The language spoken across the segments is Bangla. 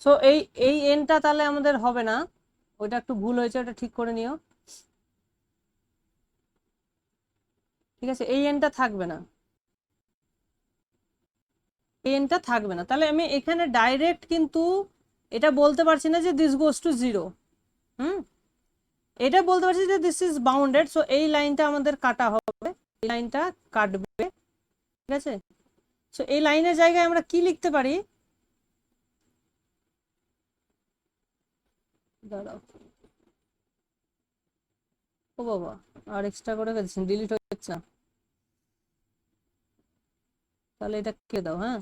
সো এই এনটা তাহলে আমাদের হবে না, ওইটা একটু ভুল হয়েছে, ওটা ঠিক করে নিও। ঠিক আছে, এই এনটা থাকবে না, এই এনটা থাকবে না। তাহলে আমি এখানে ডাইরেক্ট কিন্তু এটা বলতে পারছি না যে দিস গোস টু জিরো। হুম, এটা বলতে পারছি যে দিস ইজ বাউন্ডেড। সো এই লাইনটা আমাদের কাটা হবে, এই লাইনটা কাটবে। ঠিক আছে, সো এই লাইনের জায়গায় আমরা কি লিখতে পারি, দাঁড়াও, ও বাবা, আর এক্সট্রা করে ফেলছেন, ডিলিট হচ্ছে না, তাহলে এটা কে দাও। হ্যাঁ,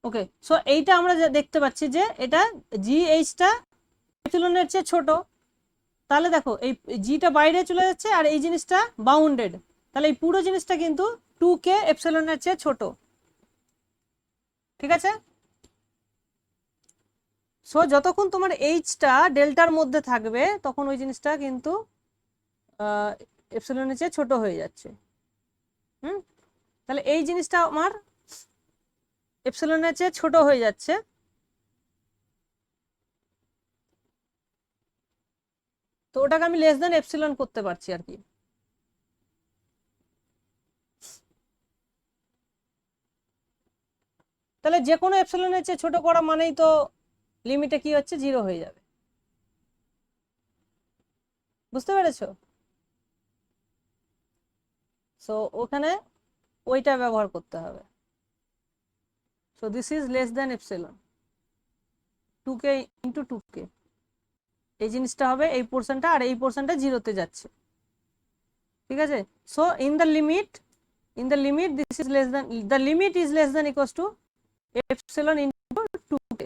ওকে। সো এইটা আমরা দেখতে পাচ্ছি যে এটা জি এইচটা এপসিলনের চেয়ে ছোট। তাহলে দেখো এই জিটা বাইরে চলে যাচ্ছে আর এই জিনিসটা বাউন্ডেড, তাহলে এই পুরো জিনিসটা কিন্তু 2k এপসিলনের চেয়ে ছোট। ঠিক আছে, সো যতক্ষণ তোমার এইচটা ডেল্টার মধ্যে থাকবে তখন ওই জিনিসটা কিন্তু এপসিলনের চেয়ে ছোট হয়ে যাচ্ছে। হুম, তাহলে এই জিনিসটা আমার এপসিলনের চেয়ে ছোট হয়ে যাচ্ছে। তো ওটাকে আমি লেস দেন এপসিলন করতে পারছি আর কি। তাহলে যে কোনো এপসিলনের চেয়ে ছোট করা মানেই তো লিমিটে কি হচ্ছে, জিরো হয়ে যাবে। বুঝতে পেরেছো? সো ওখানে ওইটা ব্যবহার করতে হবে। So this is less than epsilon, 2k into 2k, এই জিনিসটা হবে এই পোর্শনটা, আর এই পোর্শনটা জিরোতে যাচ্ছে। ঠিক আছে, so in the limit this is less than, the limit is less than equals to epsilon into 2k.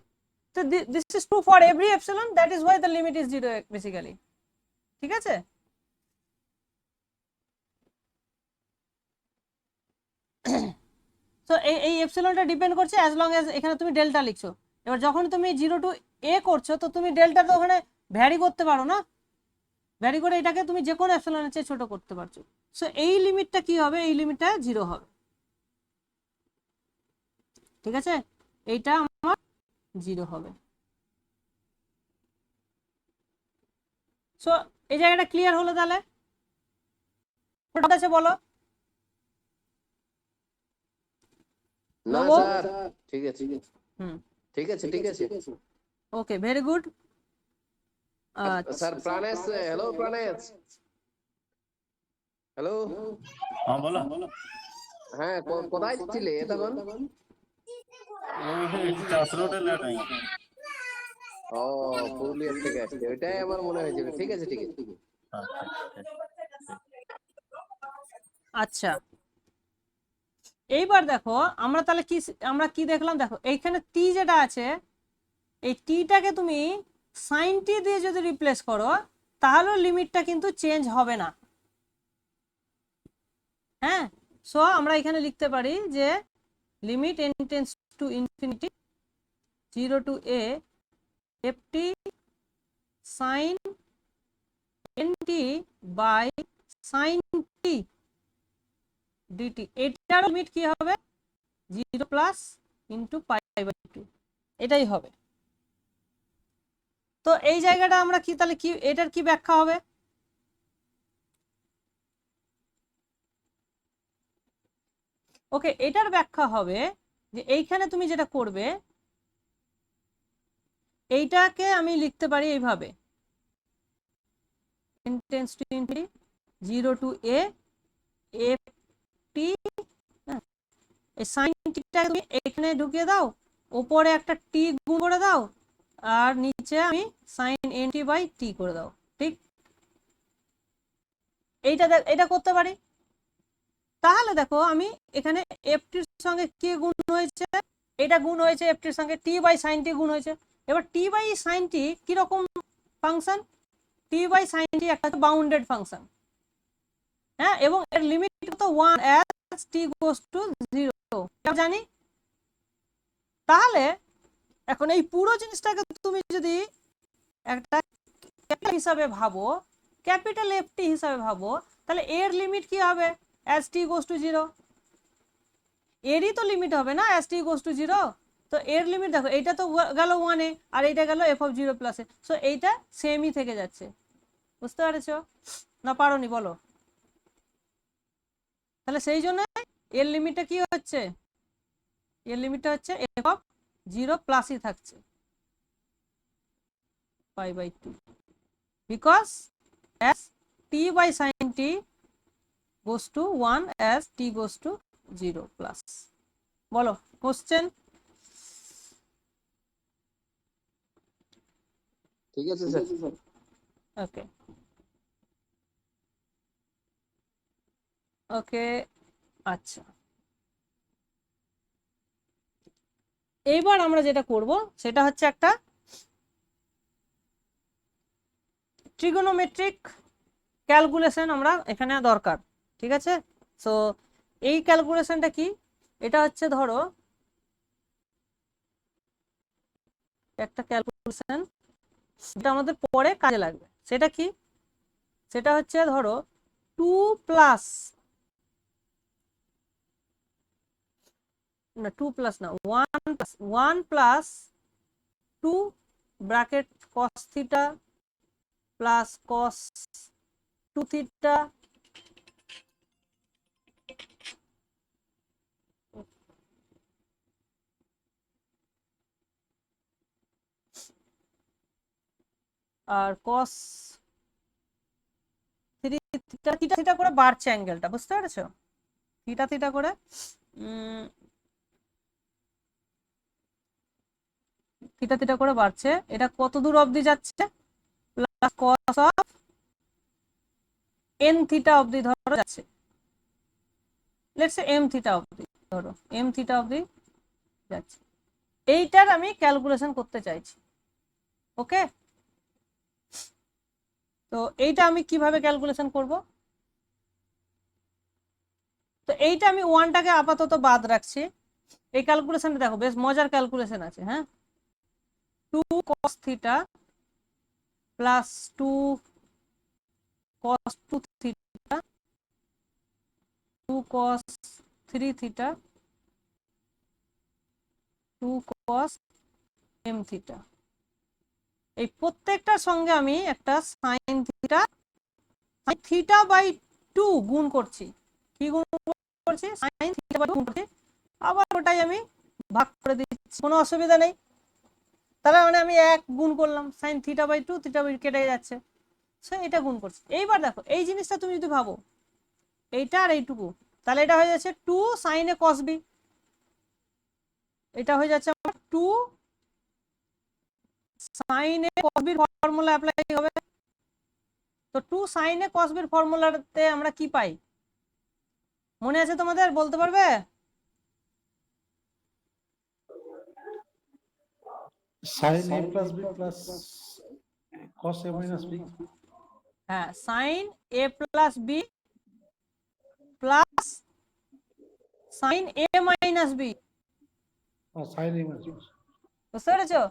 So this is true for every epsilon, that is why the limit is 0 basically. ঠিক আছে, তো এই এপসিলনটা ডিপেন্ড করছে অ্যাজ লং অ্যাজ এখানে তুমি ডেল্টা লিখছো। এবার যখন তুমি 0 টু এ করছো তো তুমি ডেল্টা তো ওখানে ভ্যারি করতে পারো না, ভ্যারি করে এটাকে তুমি যে কোনো এপসিলনের চেয়ে ছোট করতে পারছো। সো এই লিমিটটা কি হবে, এই লিমিটটা 0 হবে। ঠিক আছে, এইটা আমার 0 হবে। সো এই জায়গাটা ক্লিয়ার হলো তাহলে, আছে বলো। না নবো, স্যার, ঠিক আছে হুম, ঠিক আছে ঠিক আছে। Okay, very good. Sir Pranesh, hello Pranesh, hello. हाँ बोलो। হ্যাঁ, কোথায় ছিলে তখন? চাষ রোডে লেট হয়ে ও, পুরুলিয়ার থেকে আসছে, ওইটাই আমার মনে হয়েছিল। ঠিক আছে ঠিক আছে। আচ্ছা, এইবার দেখো আমরা তাহলে কি, আমরা কি দেখলাম, দেখো এইখানে টি যেটা আছে, এই টিটাকে তুমি সাইন টি দিয়ে যদি রিপ্লেস করো তাহলে লিমিটটা কিন্তু চেঞ্জ হবে না। হ্যাঁ, সো আমরা এখানে লিখতে পারি যে limit n tends to infinity 0 to a ft sin nt by sin t dt, এটার লিমিট কি হবে, 0 প্লাস ইন্টু পাই বাই 2, এটাই হবে। তো এই জায়গাটা আমরা কি তাহলে কি, এটার কি ব্যাখ্যা হবে, ওকে, এটার ব্যাখ্যা হবে যে এইখানে তুমি যেটা করবে এইটাকে আমি লিখতে পারি এইভাবে, n tends to infinity 0 to a f t, এই সাইন টিটা তুমি এখানে ঢুকিয়ে দাও, উপরে একটা টি গুণ করে দাও, আর নিচে আমি sine N T by T করে দাও। ঠিক, এটা করতে পারি। তাহলে দেখো আমি এখানে এফ টির সঙ্গে কি গুণ হয়েছে, এটা গুণ হয়েছে এফ টির সঙ্গে, টি বাই সাইন টি গুণ হয়েছে। এবার টি বাই সাইন টি কিরকম ফাংশন, টি বাই সাইন টি একটা বাউন্ডেড ফাংশন। হ্যাঁ, এবং এর লিমিট তো 1 অ্যাজ টি গোস টু 0 জানি। তাহলে এখন এই পুরো জিনিসটাকে তুমি যদি একটা ক্যাপিটাল হিসাবে ভাবো, ক্যাপিটাল এফ টি হিসাবে ভাবো, তাহলে এর লিমিট কি হবে, অ্যাজ টি গোস টু 0। এরই তো লিমিট হবে না অ্যাজ টি গোস টু 0। তো এর লিমিট দেখো, এইটা তো গেল 1 এ আর এইটা গেল এফ অফ 0 প্লাসে, সো এইটা সেমই থেকে যাচ্ছে। বুঝতে পেরেছো না পারোনি বলো? তাহলে সেই জন্য এর লিমিটটা কি হচ্ছে, এর লিমিটটা হচ্ছে এফ অফ 0 প্লাসই থাকছে pi by 2, because as t by sin t goes to 1 as t goes to 0 plus। বলো কোশ্চেন। ঠিক আছে স্যার। ওকে ওকে আচ্ছা, এইবার আমরা যেটা করব সেটা হচ্ছে একটা ট্রিগোনোমেট্রিক ক্যালকুলেশন আমরা এখানে দরকার। ঠিক আছে, সো এই ক্যালকুলেশনটা কি, এটা হচ্ছে ধরো একটা ক্যালকুলেশন, এটা আমাদের পরে কাজে লাগবে। সেটা কি, সেটা হচ্ছে ধরো 2 প্লাস না 2 প্লাস না 1 plus 2 bracket cos theta plus cos 2 theta আর cos 3 থিটা, থিটা থিটা করে বাড়ছে অ্যাঙ্গেলটা, বুঝতে পেরেছো? থিটা থিটা করে থিটা থিটা করে বাড়ছে। এটা কত দূর অবধি যাচ্ছে, plus cos of n theta অবধি ধরো যাচ্ছে, লেটস সে m থিটা অবধি, ধরো m থিটা অবধি যাচ্ছে। এইটার আমি ক্যালকুলেশন করতে চাইছি। ওকে, তো এইটা আমি কিভাবে ক্যালকুলেশন করব, তো এইটা আমি ওয়ানটাকে আপাতত বাদ রাখছি। এই ক্যালকুলেশনটা দেখো বেশ মজার ক্যালকুলেশন আছে। হ্যাঁ, 2 cos theta plus 2 cos 2 theta 2 cos 3 theta 2 cos m theta, এই প্রত্যেকটার সঙ্গে আমি একটা সাইন থিটা থিটা বাই 2 গুণ করছি। কি গুণ করছি, সাইন থিটা বাই 2 গুণ করছি, আবার ওটাই আমি ভাগ করে দিচ্ছি, কোনো অসুবিধা নেই। তাহলে মানে আমি 1 গুণ করলাম, sine theta by 2 theta by কেটে যাচ্ছে, সো এটা গুণ করছি। এইবার দেখো এই জিনিসটা তুমি যদি ভাবো এইটা আর এইটুকু, তাহলে এটা হয়ে যাচ্ছে 2 sin a cos b, এটা হয়ে যাচ্ছে আমার 2 sin a cos b এর ফর্মুলা অ্যাপ্লাই হবে। তো 2 sin a cos b এর ফর্মুলাতে আমরা কি পাই, মনে আছে তোমাদের, বলতে পারবে? sin a plus b plus cos a minus b। হ্যাঁ, sin a plus b plus sin a minus b, sin a minus b। বুঝতে পেরেছো?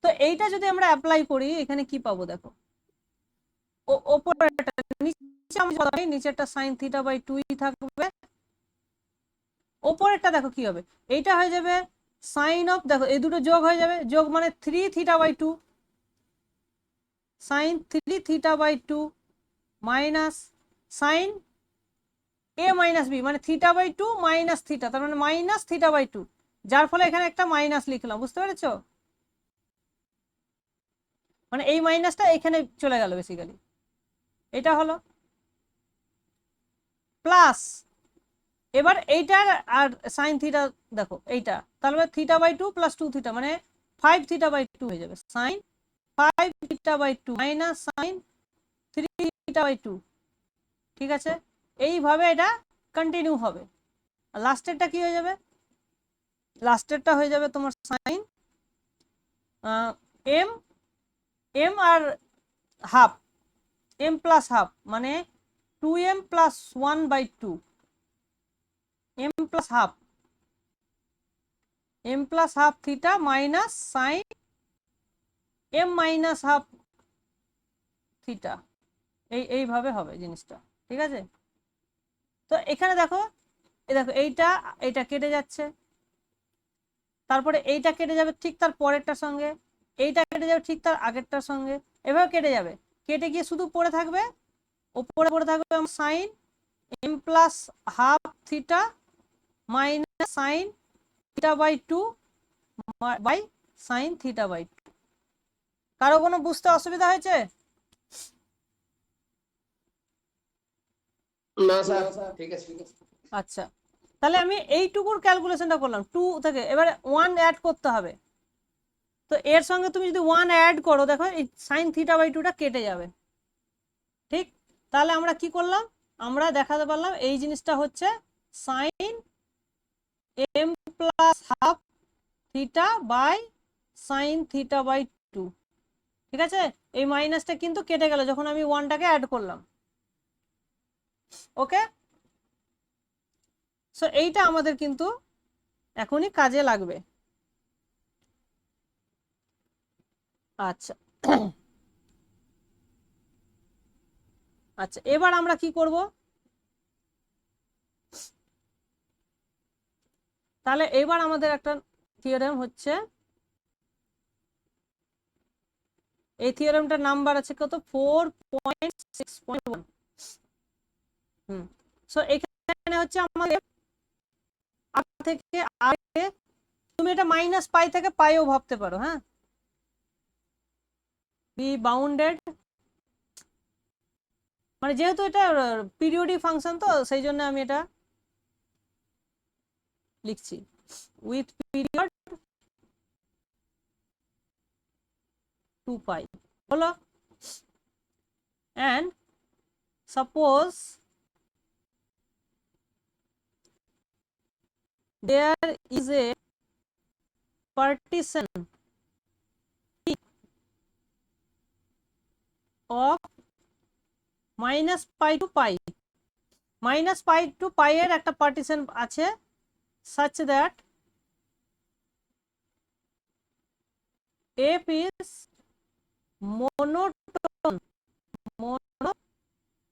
তো এইটা যদি আমরা অ্যাপ্লাই করি এখানে কি পাবো দেখো, ওপরেরটা নিচে আমি বলি নিচেরটা sin থিটা বাই 2 থাকবে, ওপরেরটা দেখো কি হবে, এইটা হয়ে যাবে sin অফ, দেখো এই দুটো যোগ হয়ে যাবে, যোগ মানে 3 theta by 2 sin 3 theta by 2 minus sin a minus b মানে থিটা বাই 2 মাইনাস থিটা, তার মানে মাইনাস থিটা বাই 2, যার ফলে এখানে একটা মাইনাস লিখলাম। বুঝতে পেরেছো? মানে এই মাইনাসটা এখানে চলে গেল বেসিক্যালি, এটা হলো প্লাস, এবার এইটার আর সাইন থিটা দেখো এইটা, তাহলে থিটা বাই 2 প্লাস 2 থিটা মানে 5 থিটা বাই 2 হয়ে যাবে, sine 5 theta by 2 minus sine 3 theta by 2। ঠিক আছে, এইভাবে এটা কন্টিনিউ হবে। আর লাস্টেরটা কি হয়ে যাবে, লাস্টেরটা হয়ে যাবে তোমার সাইন এম এম আর হাফ, এম প্লাস হাফ মানে 2m plus 1 by 2, m plus half, m plus half theta minus sine m minus half theta, এইভাবে হবে জিনিসটা। ঠিক আছে, তো এখানে দেখো এই দেখো এইটা এইটা কেটে যাচ্ছে, তারপরে এইটা কেটে যাবে ঠিক তার পরেরটার সঙ্গে, এইটা কেটে যাবে ঠিক তার আগেরটার সঙ্গে, এভাবে কেটে যাবে। কেটে গিয়ে শুধু পড়ে থাকবে, ওপরে পড়ে থাকবে sine M plus half theta minus sine theta by 2 by sine theta by 2। কারো কোনো বুঝতে অসুবিধা হয়েছে? না স্যার, ঠিক আছে। আচ্ছা, তাহলে আমি এইটুকুর ক্যালকুলেশনটা করলাম 2 থেকে, এবারে 1 অ্যাড করতে হবে। তো এর সঙ্গে তুমি যদি 1 অ্যাড করো, দেখো এই সাইন থিটা বাই 2টা কেটে যাবে। ঠিক, তাহলে আমরা কি করলাম, আমরা দেখাতে পারলাম এই জিনিসটা হচ্ছে sine M plus half theta by sine theta by 2। ঠিক আছে, এই মাইনাসটা কিন্তু কেটে গেল যখন আমি 1টাকে অ্যাড করলাম। ওকে, সো এইটা আমাদের কিন্তু এখনই কাজে লাগবে। আচ্ছা আচ্ছা, এবার আমরা কি করব, তাহলে এবার আমাদের একটা থিওরেম হচ্ছে, এই থিওরেমটার নাম্বার আছে কত, 4.6.1। সো এখানে হচ্ছে আমাদের আগ থেকে আগে, তুমি এটা মাইনাস পাই থেকে পাইও ভাবতে পারো, হ্যাঁ, বি বাউন্ডেড, মানে যেহেতু এটা পিরিয়ডিক ফাংশন তো সেই জন্য আমি এটা লিখছি উইথ পিরিয়ড 2 পাই হলো। and suppose there is a partition of minus pi to pi, minus pi to pi এর একটা পার্টিশন আছে such that f is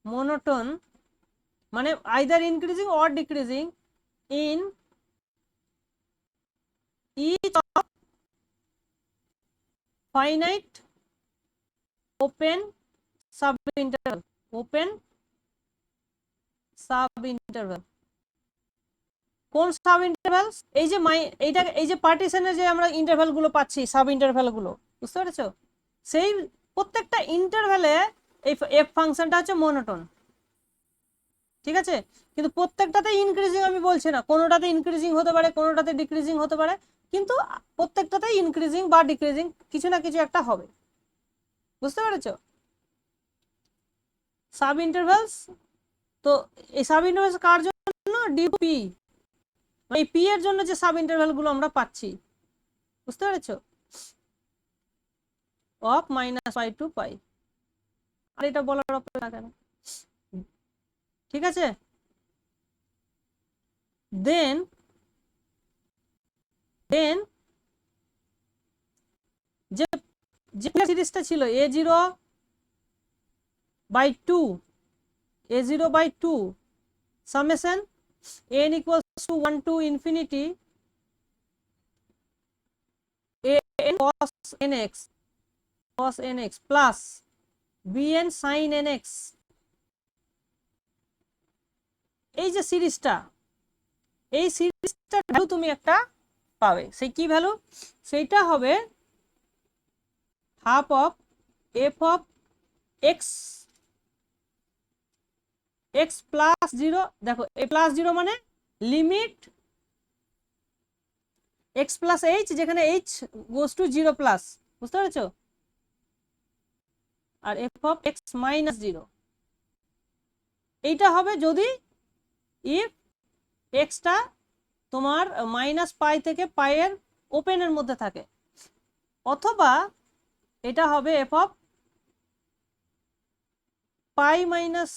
monotone মানে either increasing or decreasing in each of finite open subinterval, open subinterval। কোন সাব ইন্টারভ্যাল, এই যে এইটা, এই যে পার্টিশনে যে আমরা ইন্টারভ্যাল গুলো পাচ্ছি, সাব ইন্টারভ্যাল গুলো, বুঝতে পেরেছো, সেই প্রত্যেকটা ইন্টারভ্যালে এই এফ ফাংশনটা হচ্ছে মোনোটোন। ঠিক আছে, কিন্তু প্রত্যেকটাতে ইনক্রিজিং আমি বলছি না, কোনোটাতে ইনক্রিজিং হতে পারে, কোনোটাতে ডিক্রিজিং হতে পারে, কিন্তু প্রত্যেকটাতে ইনক্রিজিং বা ডিক্রিজিং কিছু না কিছু একটা হবে, বুঝতে পেরেছো। সাব ইন্টারভ্যালস, তো এই সাব ইন্টারভ্যালস কার জন্য, ডিপি, এই পি এর জন্য যে সাব ইন্টারভ্যাল গুলো আমরা পাচ্ছি, বুঝতে পেরেছো, অফ মাইনাস পাই টু পাই। আর এটা বলার অপেক্ষা কেন, ঠিক আছে। দেন যে যে সিরিজটা ছিল a0/2 summation n equals to 1 to infinity an cos nx plus bn sin nx, এই যে সিরিজটা, এই সিরিজটার ভ্যালু তুমি একটা পাবে, সেই কি ভ্যালু, সেইটা হবে half of F of x x plus 0, দেখো এ প্লাস 0 মানে লিমিট এক্স প্লাস এইচ, যেখানে এইচ গোস টু 0 প্লাস, বুঝতে পেরেছো, আর এফ অফ এক্স মাইনাস 0, এইটা হবে যদি ইফ এক্সটা তোমার মাইনাস পাই থেকে পাইয়ের ওপেনের মধ্যে থাকে, অথবা এটা হবে F of pi minus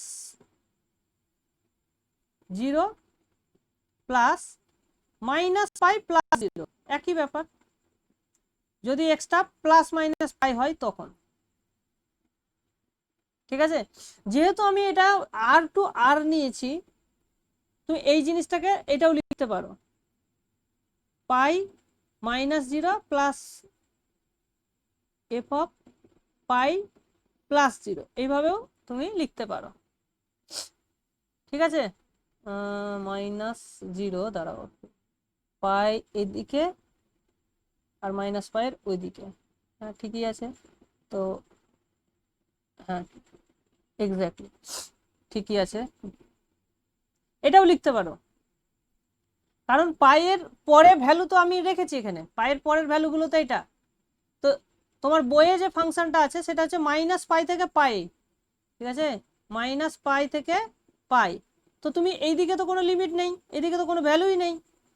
0 plus minus pi plus 0, একই ব্যাপার, যদি এক্সটা প্লাস মাইনাস পাই হয় তখন। ঠিক আছে, যেহেতু আমি এটা আর টু আর নিয়েছি, তুমি এই জিনিসটাকে এটাও লিখতে পারো, pi minus 0 plus F of pi plus 0, এইভাবেও তুমি লিখতে পারো। ঠিক আছে, -0 দাঁড়াও, পাই এদিকে আর মাইনাস পাইয়ের ওইদিকে, হ্যাঁ ঠিকই আছে। তো হ্যাঁ এক্স্যাক্টলি ঠিকই আছে, এটাও লিখতে পারো, কারণ পাইয়ের পরে ভ্যালু তো আমি রেখেছি এখানে, পাইয়ের পরের ভ্যালুগুলো তো এটা। তো তোমার বইয়ে যে ফাংশনটা আছে সেটা হচ্ছে মাইনাস পাই থেকে পাই, ঠিক আছে, মাইনাস পাই থেকে পাই। তো তুমি এইদিকে তো কোনো লিমিট নেই, এইদিকে তো কোনো ভ্যালুই নেই,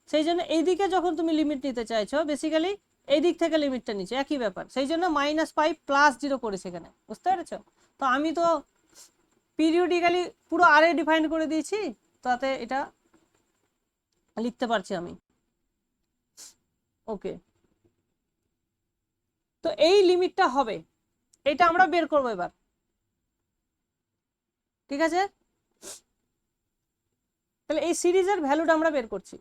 সেই জন্য এইদিকে যখন তুমি লিমিট নিতে চাইছো বেসিক্যালি এই দিক থেকে লিমিটটা নিচ্ছে, একই ব্যাপার, সেই জন্য মাইনাস পাই প্লাস 0 করেছে এখানে, বুঝতে পেরেছো? তো আমি তো পিরিয়ডিক্যালি পুরো আরে ডিফাইন করে দিয়েছি, তাতে এটা লিখতে পারছি আমি। ওকে, তো এই লিমিটটা হবে, এটা আমরা বের করবো এবার, ঠিক আছে? তাহলে এই সিরিজের ভ্যালুটা আমরা বের করছি।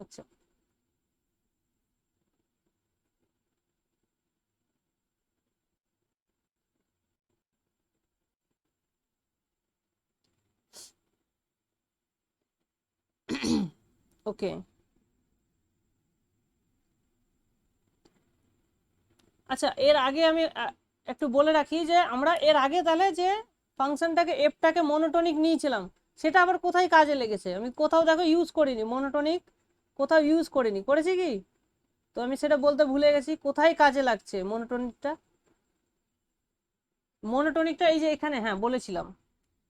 আচ্ছা, ওকে, আচ্ছা এর আগে আমি একটু বলে রাখি যে আমরা এর আগে তাহলে যে ফাংশনটাকে এফটাকে মনোটনিক নিয়েছিলাম সেটা আবার কোথায় কাজে লেগেছে, আমি কোথাও দেখো ইউজ করিনি মনোটনিক, কোথাও ইউজ করিনি, করেছি কি? তো আমি সেটা বলতে ভুলে গেছি, কোথায় কাজে লাগছে মনোটনিকটা। মনোটনিকটা এই যে এখানে, হ্যাঁ বলেছিলাম,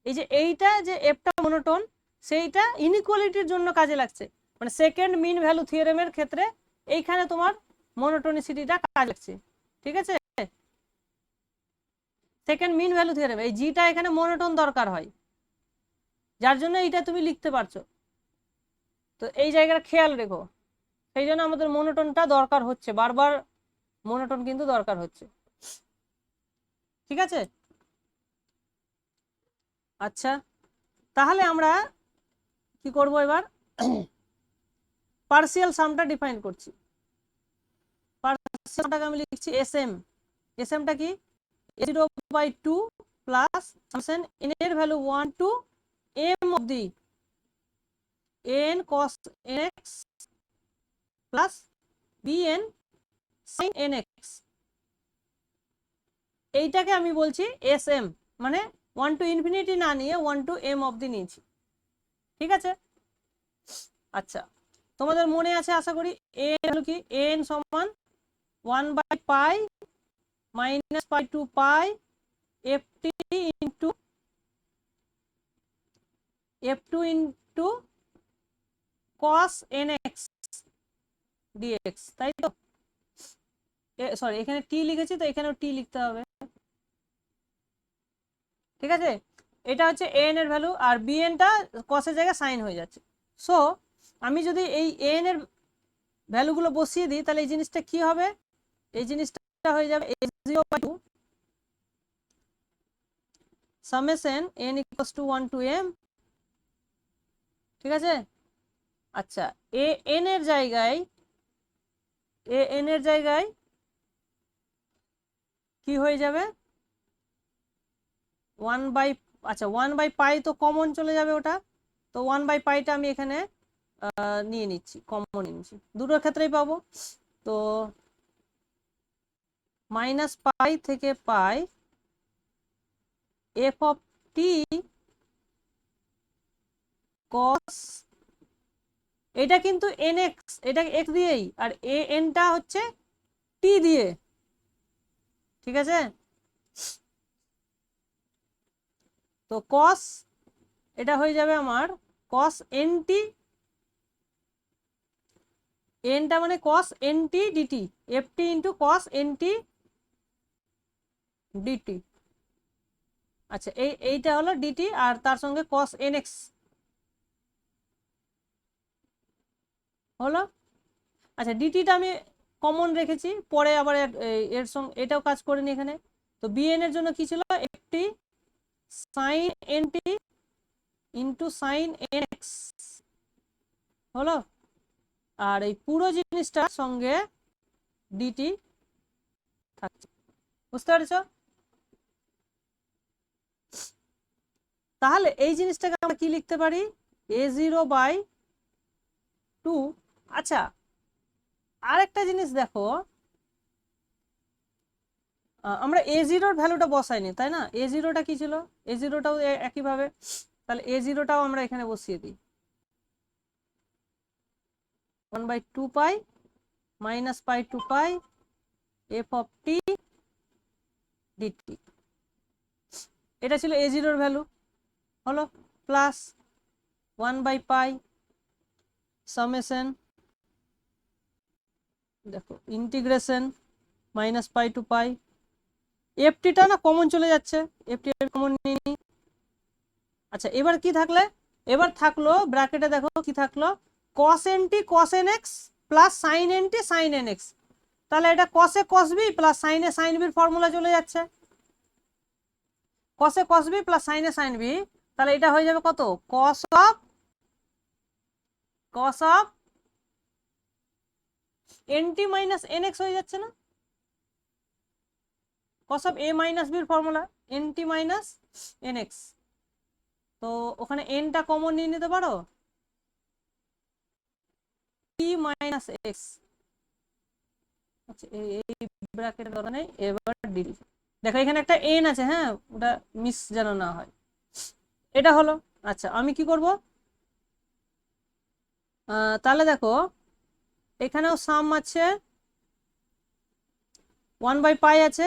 এই যে এইটা যে এফটা মনোটোন সেইটা ইনইকুয়ালিটির জন্য কাজে লাগছে, মানে সেকেন্ড মিন ভ্যালু থিওরেমের ক্ষেত্রে এইখানে তোমার মনোটোনিসিটিটা কাজে লাগছে, ঠিক আছে? সেকেন্ড মিন ভ্যালু থিওরেম, এই জিটা এখানে মনোটোন দরকার হয়, যার জন্য এইটা তুমি লিখতে পারছো। তো এই জায়গাটা খেয়াল রেখো, সেই জন্য আমাদের মনোটোনটা দরকার হচ্ছে, বারবার মনোটোন কিন্তু দরকার হচ্ছে, ঠিক আছে? আচ্ছা, তাহলে আমরা কি করব এবার, পার্সিয়াল সামটা ডিফাইন করছি। পার্সিয়াল সামটাকে আমি লিখছি এসএম, এসএমটা কি, a0/2 প্লাস সামসেন n এর value 1 to m of the n cos nx plus bn sin nx, এইটাকে আমি বলছি এসএম, মানে 1 টু ইনফিনিটি না নিয়ে 1 টু m অবধি নিয়েছি, ঠিক আছে? আচ্ছা, তোমাদের মনে আছে আশা করি n ভ্যালু কি, n সমান 1/পাই minus pi to pi ft into f2 into cos nx dx, তাই তো? সরি এখানে t লিখেছি তো এখানেও t লিখতে হবে, ঠিক আছে? এটা হচ্ছে an এর ভ্যালু আর bn টা cos এর জায়গায় sin হয়ে যাচ্ছে। সো আমি যদি এই an এর ভ্যালুগুলো বসিয়ে দিই তাহলে এই জিনিসটা কি হবে, এই জিনিসটা হয়ে যাবে a0/2 summation n equals to 1 to m, ঠিক আছে? আচ্ছা, an এর জায়গায় কি হয়ে যাবে 1/, আচ্ছা 1/পাই তো কমন চলে যাবে ওটা, তো 1/পাইটা আমি এখানে নিয়ে নিচ্ছি, কমন নিয়ে নিচ্ছি, দুটোর ক্ষেত্রেই পাবো। তো মাইনাস পাই থেকে পাই এফ অফ টি কস, এটা কিন্তু nx, এটা x দিয়েই, আর an-টা হচ্ছে t দিয়ে, ঠিক আছে? তো cos এটা হয়ে যাবে আমার cos nt, n-টা মানে cos nt dt, ft into cos nt dt। আচ্ছা এইটা হলো dt আর তার সঙ্গে cos nx হলো। আচ্ছা ডিটিটা আমি কমন রেখেছি, পরে আবার এর সঙ্গে এটাও কাজ করিনি এখানে। তো bn এর জন্য কি ছিল, ft sin nt into sine x হলো, আর এই পুরো জিনিসটার সঙ্গে ডিটি থাকছে। বুঝতে পেরেছ? তাহলে এই জিনিসটাকে আমরা কি লিখতে পারি? a0/2। আচ্ছা, আরেকটা জিনিস দেখো, আমরা a0 ভ্যালুটা বসাইনি, তাই না? a0টা কি ছিল? a0টাও একইভাবে, তাহলে a0টাও আমরা এখানে বসিয়ে দিই। 1/2 pi minus pi to pi f of t dt। এটা ছিল a0 ভ্যালু, হলো প্লাস 1/পাই সামেশন, দেখো integration minus pi to pi, এফটিটা না কমন চলে যাচ্ছে, এফটি কমন নিয়ে নিই। আচ্ছা, এবার কি থাকলে, এবার থাকলো ব্র্যাকেটে দেখো কি থাকলো, cos nt cos nx plus sin nt sin nx। তাহলে এটা cos এ cos b প্লাস sin এ sin b এর ফর্মুলা চলে যাচ্ছে, cos এ cos b প্লাস sin এ sin b। তাহলে এটা হয়ে যাবে কত? cos of nt minus nx হয়ে যাচ্ছে না? cos of a minus b এর ফর্মুলা nt মাইনাস nx। তো ওখানে nটা কমন নিয়ে নিতে পারো, t মাইনাস x। আচ্ছা, এই ব্র্যাকেটের দরকার নেই, এবার ডিডি। দেখো এখানে একটা n আছে, হ্যাঁ, ওটা মিস যেন না হয়। এটা হলো। আচ্ছা, আমি কি করব? তাহলে দেখো এখানেও সাম আছে, 1/পাই আছে,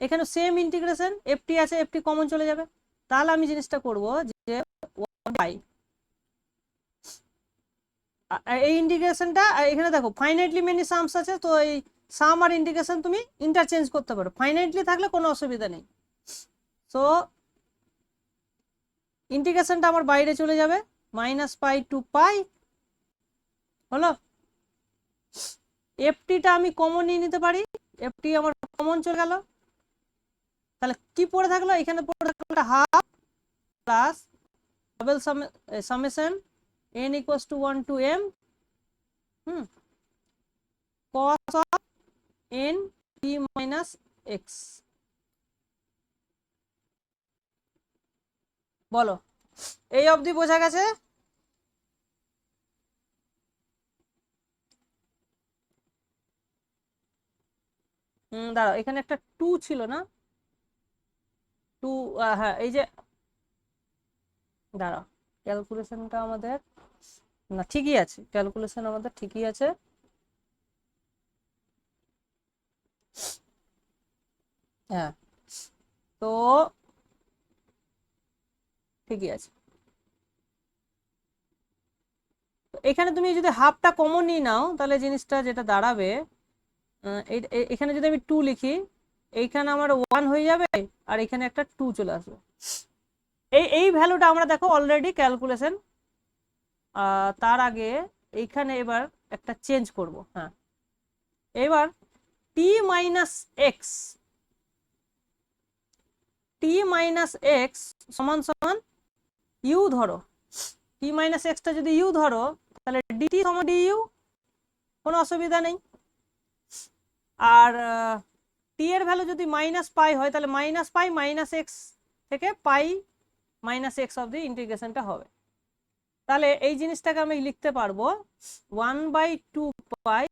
এখানে সেম ইন্টিগ্রেশন এফটি আছে, এফটি কমন চলে যাবে। তাহলে আমি জিনিসটা করব যে 1/পাই, এই ইন্টিগ্রেশনটা এখানে দেখো ফাইনাইটলি মেনি সামস আছে, তো এই সাম আর ইন্টিগ্রেশন তুমি ইন্টারচেঞ্জ করতে পারো, ফাইনাইটলি থাকলে কোনো অসুবিধা নেই। সো ইন্টিগ্রেশনটা আমার বাইরে চলে যাবে, মাইনাস পাই টু পাই হলো, এফটিটা আমি কমন নিয়ে নিতে পারি, এফটি আমার কমন চলে গেল। তাহলে কি পড়ে থাকলো? এখানে পড়ে থাকলো half plus double summation n equals to 1 to m cos of n t minus x। বলো, এই অবধি বোঝা গেছে? দাঁড়াও, এখানে একটা 2 ছিল না? 2, হ্যাঁ, এই যে দাঁড়াও, ক্যালকুলেশনটা আমাদের না ঠিকই আছে, ক্যালকুলেশন আমাদের ঠিকই আছে। হ্যাঁ, তো ঠিকই আছে। এখানে তুমি যদি হাফটা কমন নিয়ে নাও, তাহলে জিনিসটা যেটা দাঁড়াবে, এখানে যদি আমি 2 লিখি, এইখানে আমার 1 হয়ে যাবে, আর এখানে একটা 2 চলে আসবে। এই ভ্যালুটা আমরা দেখো অলরেডি ক্যালকুলেশন, তার আগে এইখানে এবার একটা চেঞ্জ করব। হ্যাঁ, এবার t মাইনাস এক্স, টি মাইনাস এক্স সমান সমান ইউ ধরো, টি মাইনাস এক্সটা যদি ইউ ধরো, তাহলে ডিটি সমান ডিইউ, কোনো অসুবিধা নেই। আর টি এর ভ্যালু যদি মাইনাস পাই হয়, তাহলে মাইনাস পাই মাইনাস এক্স থেকে পাই মাইনাস এক্স অবধি ইন্টিগ্রেশনটা হবে। তাহলে এই জিনিসটাকে আমি লিখতে পারবো 1/2 পাই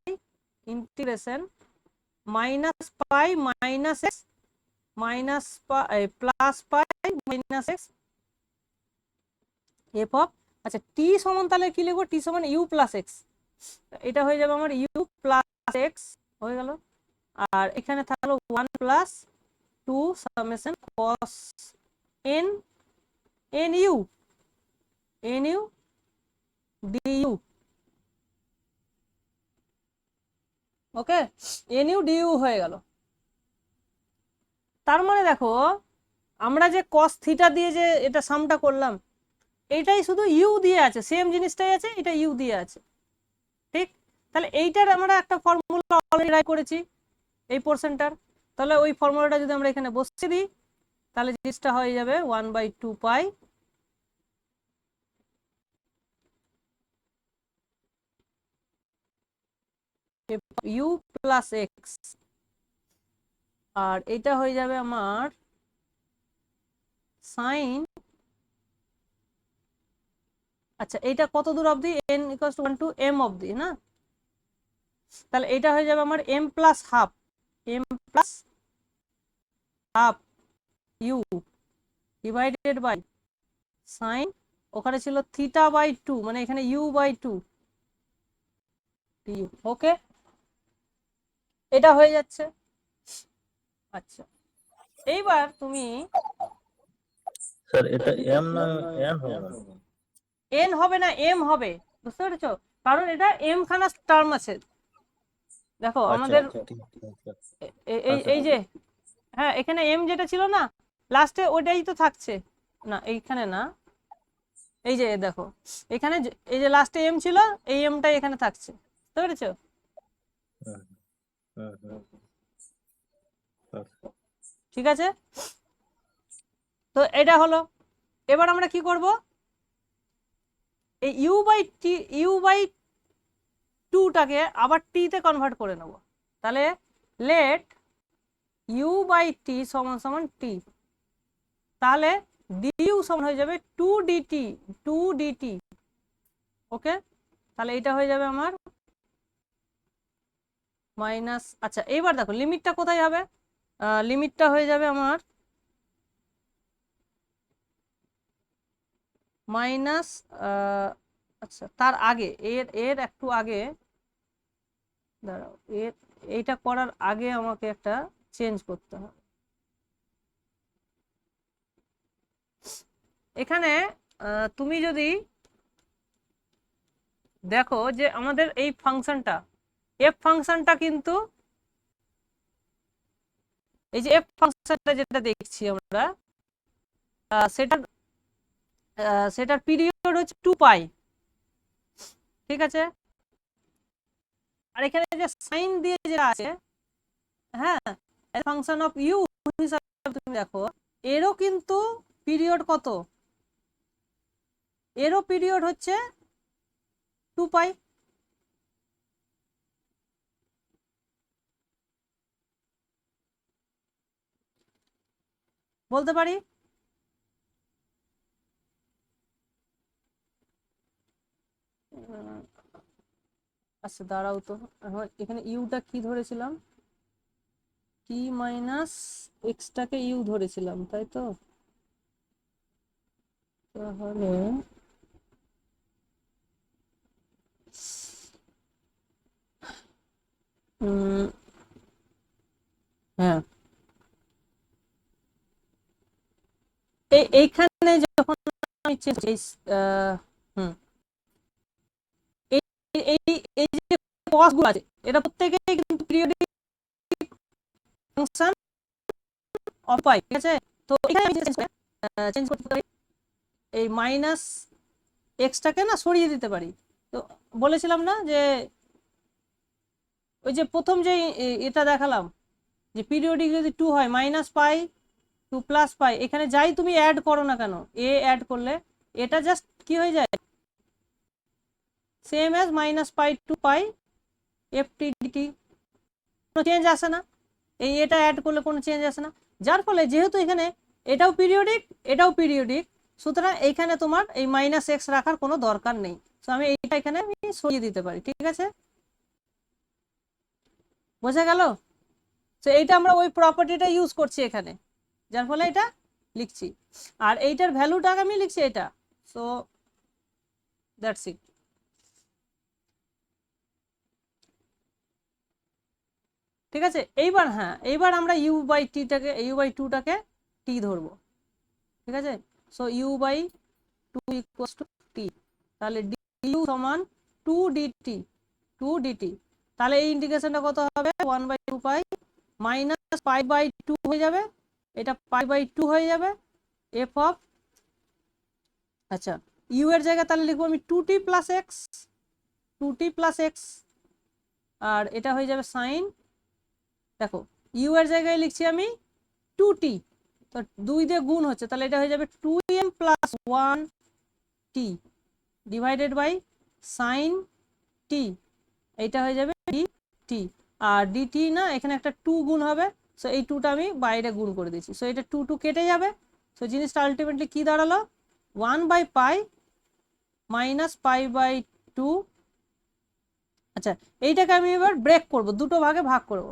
integration minus pi minus x minus plus pi minus x F of, আচ্ছা টি সমান তাহলে কি লিখবো? টি সমান ইউ প্লাস এক্স, এটা হয়ে যাবে আমার ইউ প্লাস এক্স হয়ে গেল। আর এখানে থাকলো 1 plus 2 summation cos n N U DU. ওকে, এন ইউ ডিইউ হয়ে গেল। তার মানে দেখো আমরা যে কস থিটা দিয়ে যে এটা সামটা করলাম, এইটাই শুধু ইউ দিয়ে আছে, সেম জিনিসটাই আছে, এটা ইউ দিয়ে আছে, ঠিক? তাহলে এইটার আমরা একটা ফর্মুলা অলরেডি রাইট করেছি এই পোর্শনটার, তাহলে ওই ফর্মুলাটা যদি আমরা এখানে বসিয়ে দিই, তাহলে জিনিসটা হয়ে যাবে 1/2 পাই এফ ইউ প্লাস এক্স, আর এটা হয়ে যাবে আমার সাইন, আচ্ছা এটা কত দূর অবধি, n equals to 1 to m অবধি না, তাহলে এটা হয়ে যাবে আমার m plus half, m plus half U divided by sine, ওখানে ছিল থিটা বাই 2 মানে এখানে u বাই 2 du। ওকে, এটা হয়ে যাচ্ছে। আচ্ছা এইবার তুমি স্যার এটা এম না এন হবে না? n হবে না m হবে, বুঝতে পেরেছো, কারণ এটা m খানা টার্ম আছে। দেখো আচ্ছা আমাদের আচ্ছা ঠিক আছে। এই এই যে হ্যাঁ এখানে m যেটা ছিল না লাস্টে ওটাই তো থাকছে না, এইখানে না, এই যে দেখো এখানে এই যে লাস্টে m ছিল, এই mটাই এখানে থাকছে, বুঝতে পেরেছো? হুম, হুম, হুম। আচ্ছা। ঠিক আছে, তো এটা হলো। এবার আমরা কি করব, এই ইউ বাই টুটাকে আবার টি তে কনভার্ট করে নেব। তাহলে লেট ইউ বাই টি সমান সমান টি, তাহলে ডিইউ সমান হয়ে যাবে 2 ডিটি। ওকে, তাহলে এটা হয়ে যাবে আমার মাইনাস, আচ্ছা এইবার দেখো লিমিটটা কোথায় হবে, লিমিটটা হয়ে যাবে আমার মাইনাস, আচ্ছা তার আগে এর এর একটু আগে দাঁড়াও, এর এইটা করার আগে আমাকে একটা চেঞ্জ করতে হবে। এখানে তুমি যদি দেখো যে আমাদের এই ফাংশনটা এফ ফাংশনটা কিন্তু এই যে এফ ফাংশনটা যেটা দেখছি আমরা সেটার সেটার পিরিয়ড হচ্ছে 2 পাই, ঠিক আছে, আর এখানে যে সাইন দিয়ে যেটা আছে, হ্যাঁ ফাংশন অফ ইউ হিসাবে তুমি দেখো এরও কিন্তু পিরিয়ড কত, এরও পিরিয়ড হচ্ছে 2 পাই। বলতে পারি আচ্ছা দাঁড়াও তো, এখানে ইউটা কি ধরেছিলাম, টি মাইনাস এক্সটাকে ইউ ধরেছিলাম তাই তো, তাহলে হ্যাঁ এইখানে যখন আমি হুম এই এই এই যে কসগুলো আছে এটা প্রত্যেকই কিন্তু পিরিয়ডিক ফাংশন অফ পাই, ঠিক আছে, তো এখানে আমি চেঞ্জ করতে পারি, এই মাইনাস এক্সটাকে না সরিয়ে দিতে পারি। তো বলেছিলাম না যে ওই যে প্রথম যে এটা দেখালাম যে পিরিয়ডিক যদি 2 হয় মাইনাস পাই 2 প্লাস পাই, এখানে যাই তুমি অ্যাড করো না কেন, এ অ্যাড করলে এটা জাস্ট কি হয়ে যায়, সেম অ্যাজ মাইনাস পাই 2 পাই এফ টি ডিটি, কোনো চেঞ্জ আসে না, এই এটা অ্যাড করলে কোনো চেঞ্জ আসে না, যার ফলে যেহেতু এখানে এটাও পিরিয়ডিক এটাও পিরিয়ডিক, সুতরাং এইখানে তোমার এই মাইনাস এক্স রাখার কোনো দরকার নেই, তো আমি এইটা এখানে আমি সরিয়ে দিতে পারি, ঠিক আছে, বোঝা গেল? তো এইটা আমরা ওই প্রপার্টিটা ইউজ করছি এখানে, যার ফলে এটা লিখছি, আর এইটার ভ্যালুটা আমি লিখছি এটা, সো দ্যাটস ইট। ঠিক আছে, এইবার হ্যাঁ এইবার আমরা ইউ বাই টিটাকে ইউ বাই টুটাকে টি ধরবো, ঠিক আছে, so U by two equals to T, তাহলে ডিউ সমান 2 ডিটি, তাহলে এই ইন্টিগ্রেশনটা কত হবে 1/2 পাই মাইনাস পাই বাই 2 হয়ে যাবে, এটা পাই বাই 2 হয়ে যাবে এফ অফ, আচ্ছা ইউ এর জায়গায় তাহলে লিখবো আমি 2t plus X, 2t plus X, আর এটা হয়ে যাবে সাইন, দেখো ইউ এর জায়গায় লিখছি আমি 2t, তো 2 দিয়ে গুণ হচ্ছে, তাহলে এটা হয়ে যাবে 2m plus 1t divided by sine T, এইটা হয়ে যাবে ডি টি, আর ডিটি না এখানে একটা 2 গুণ হবে, সো এই 2টা আমি বাইরে গুণ করে দিয়েছি, সো এটা 2 কেটে যাবে, সো জিনিসটা আলটিমেটলি কি দাঁড়ালো 1/π মাইনাস পাই বাই 2। আচ্ছা এইটাকে আমি এবার ব্রেক করব, দুটো ভাগে ভাগ করব,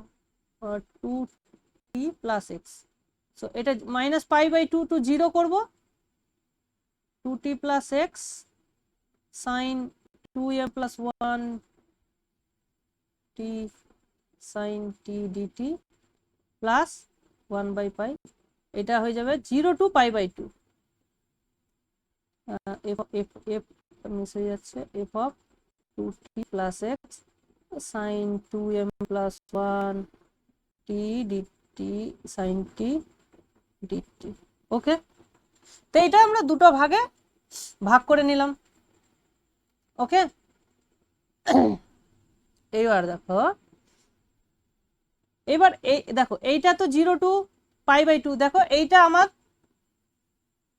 2t প্লাস এক্স, সো এটা মাইনাস পাই বাই 2 টু 0 করব, 2t plus X sine 2m plus 1 t sine t dt plus 1/π, এটা হয়ে যাবে 0 to pi by 2, f f f miss হয়ে যাচ্ছে, f of 2t plus X sine 2m plus 1 t dt sine t dt। Okay, তো এটা আমরা দুটো ভাগে ভাগ করে নিলাম। ওকে, এইবার দেখো, এবার এই দেখো এইটা তো 0 টু পাই বাই 2, দেখো এইটা আমার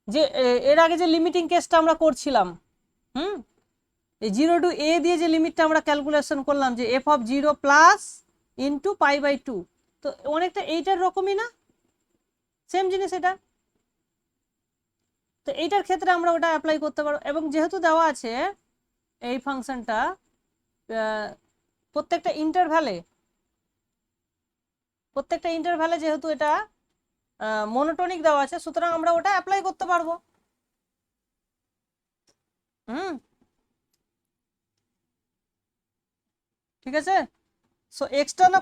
যে এর আগে যে লিমিটিং কেসটা আমরা করছিলাম, এই 0 টু a দিয়ে যে লিমিটটা আমরা ক্যালকুলেশন করলাম যে f of 0 plus into pi by 2, তো অনেকটা এইটার রকমই না, সেম জিনিস এটা, তো এইটার ক্ষেত্রে আমরা ওটা অ্যাপ্লাই করতে পারবো। এবং যেহেতু দেওয়া আছে এই ফাংশনটা প্রত্যেকটা ইন্টারভ্যালে যেহেতু এটা মনোটোনিক দেওয়া আছে, সুতরাং আমরা ওটা অ্যাপ্লাই করতে পারবো। ঠিক আছে, সো এক্সটা না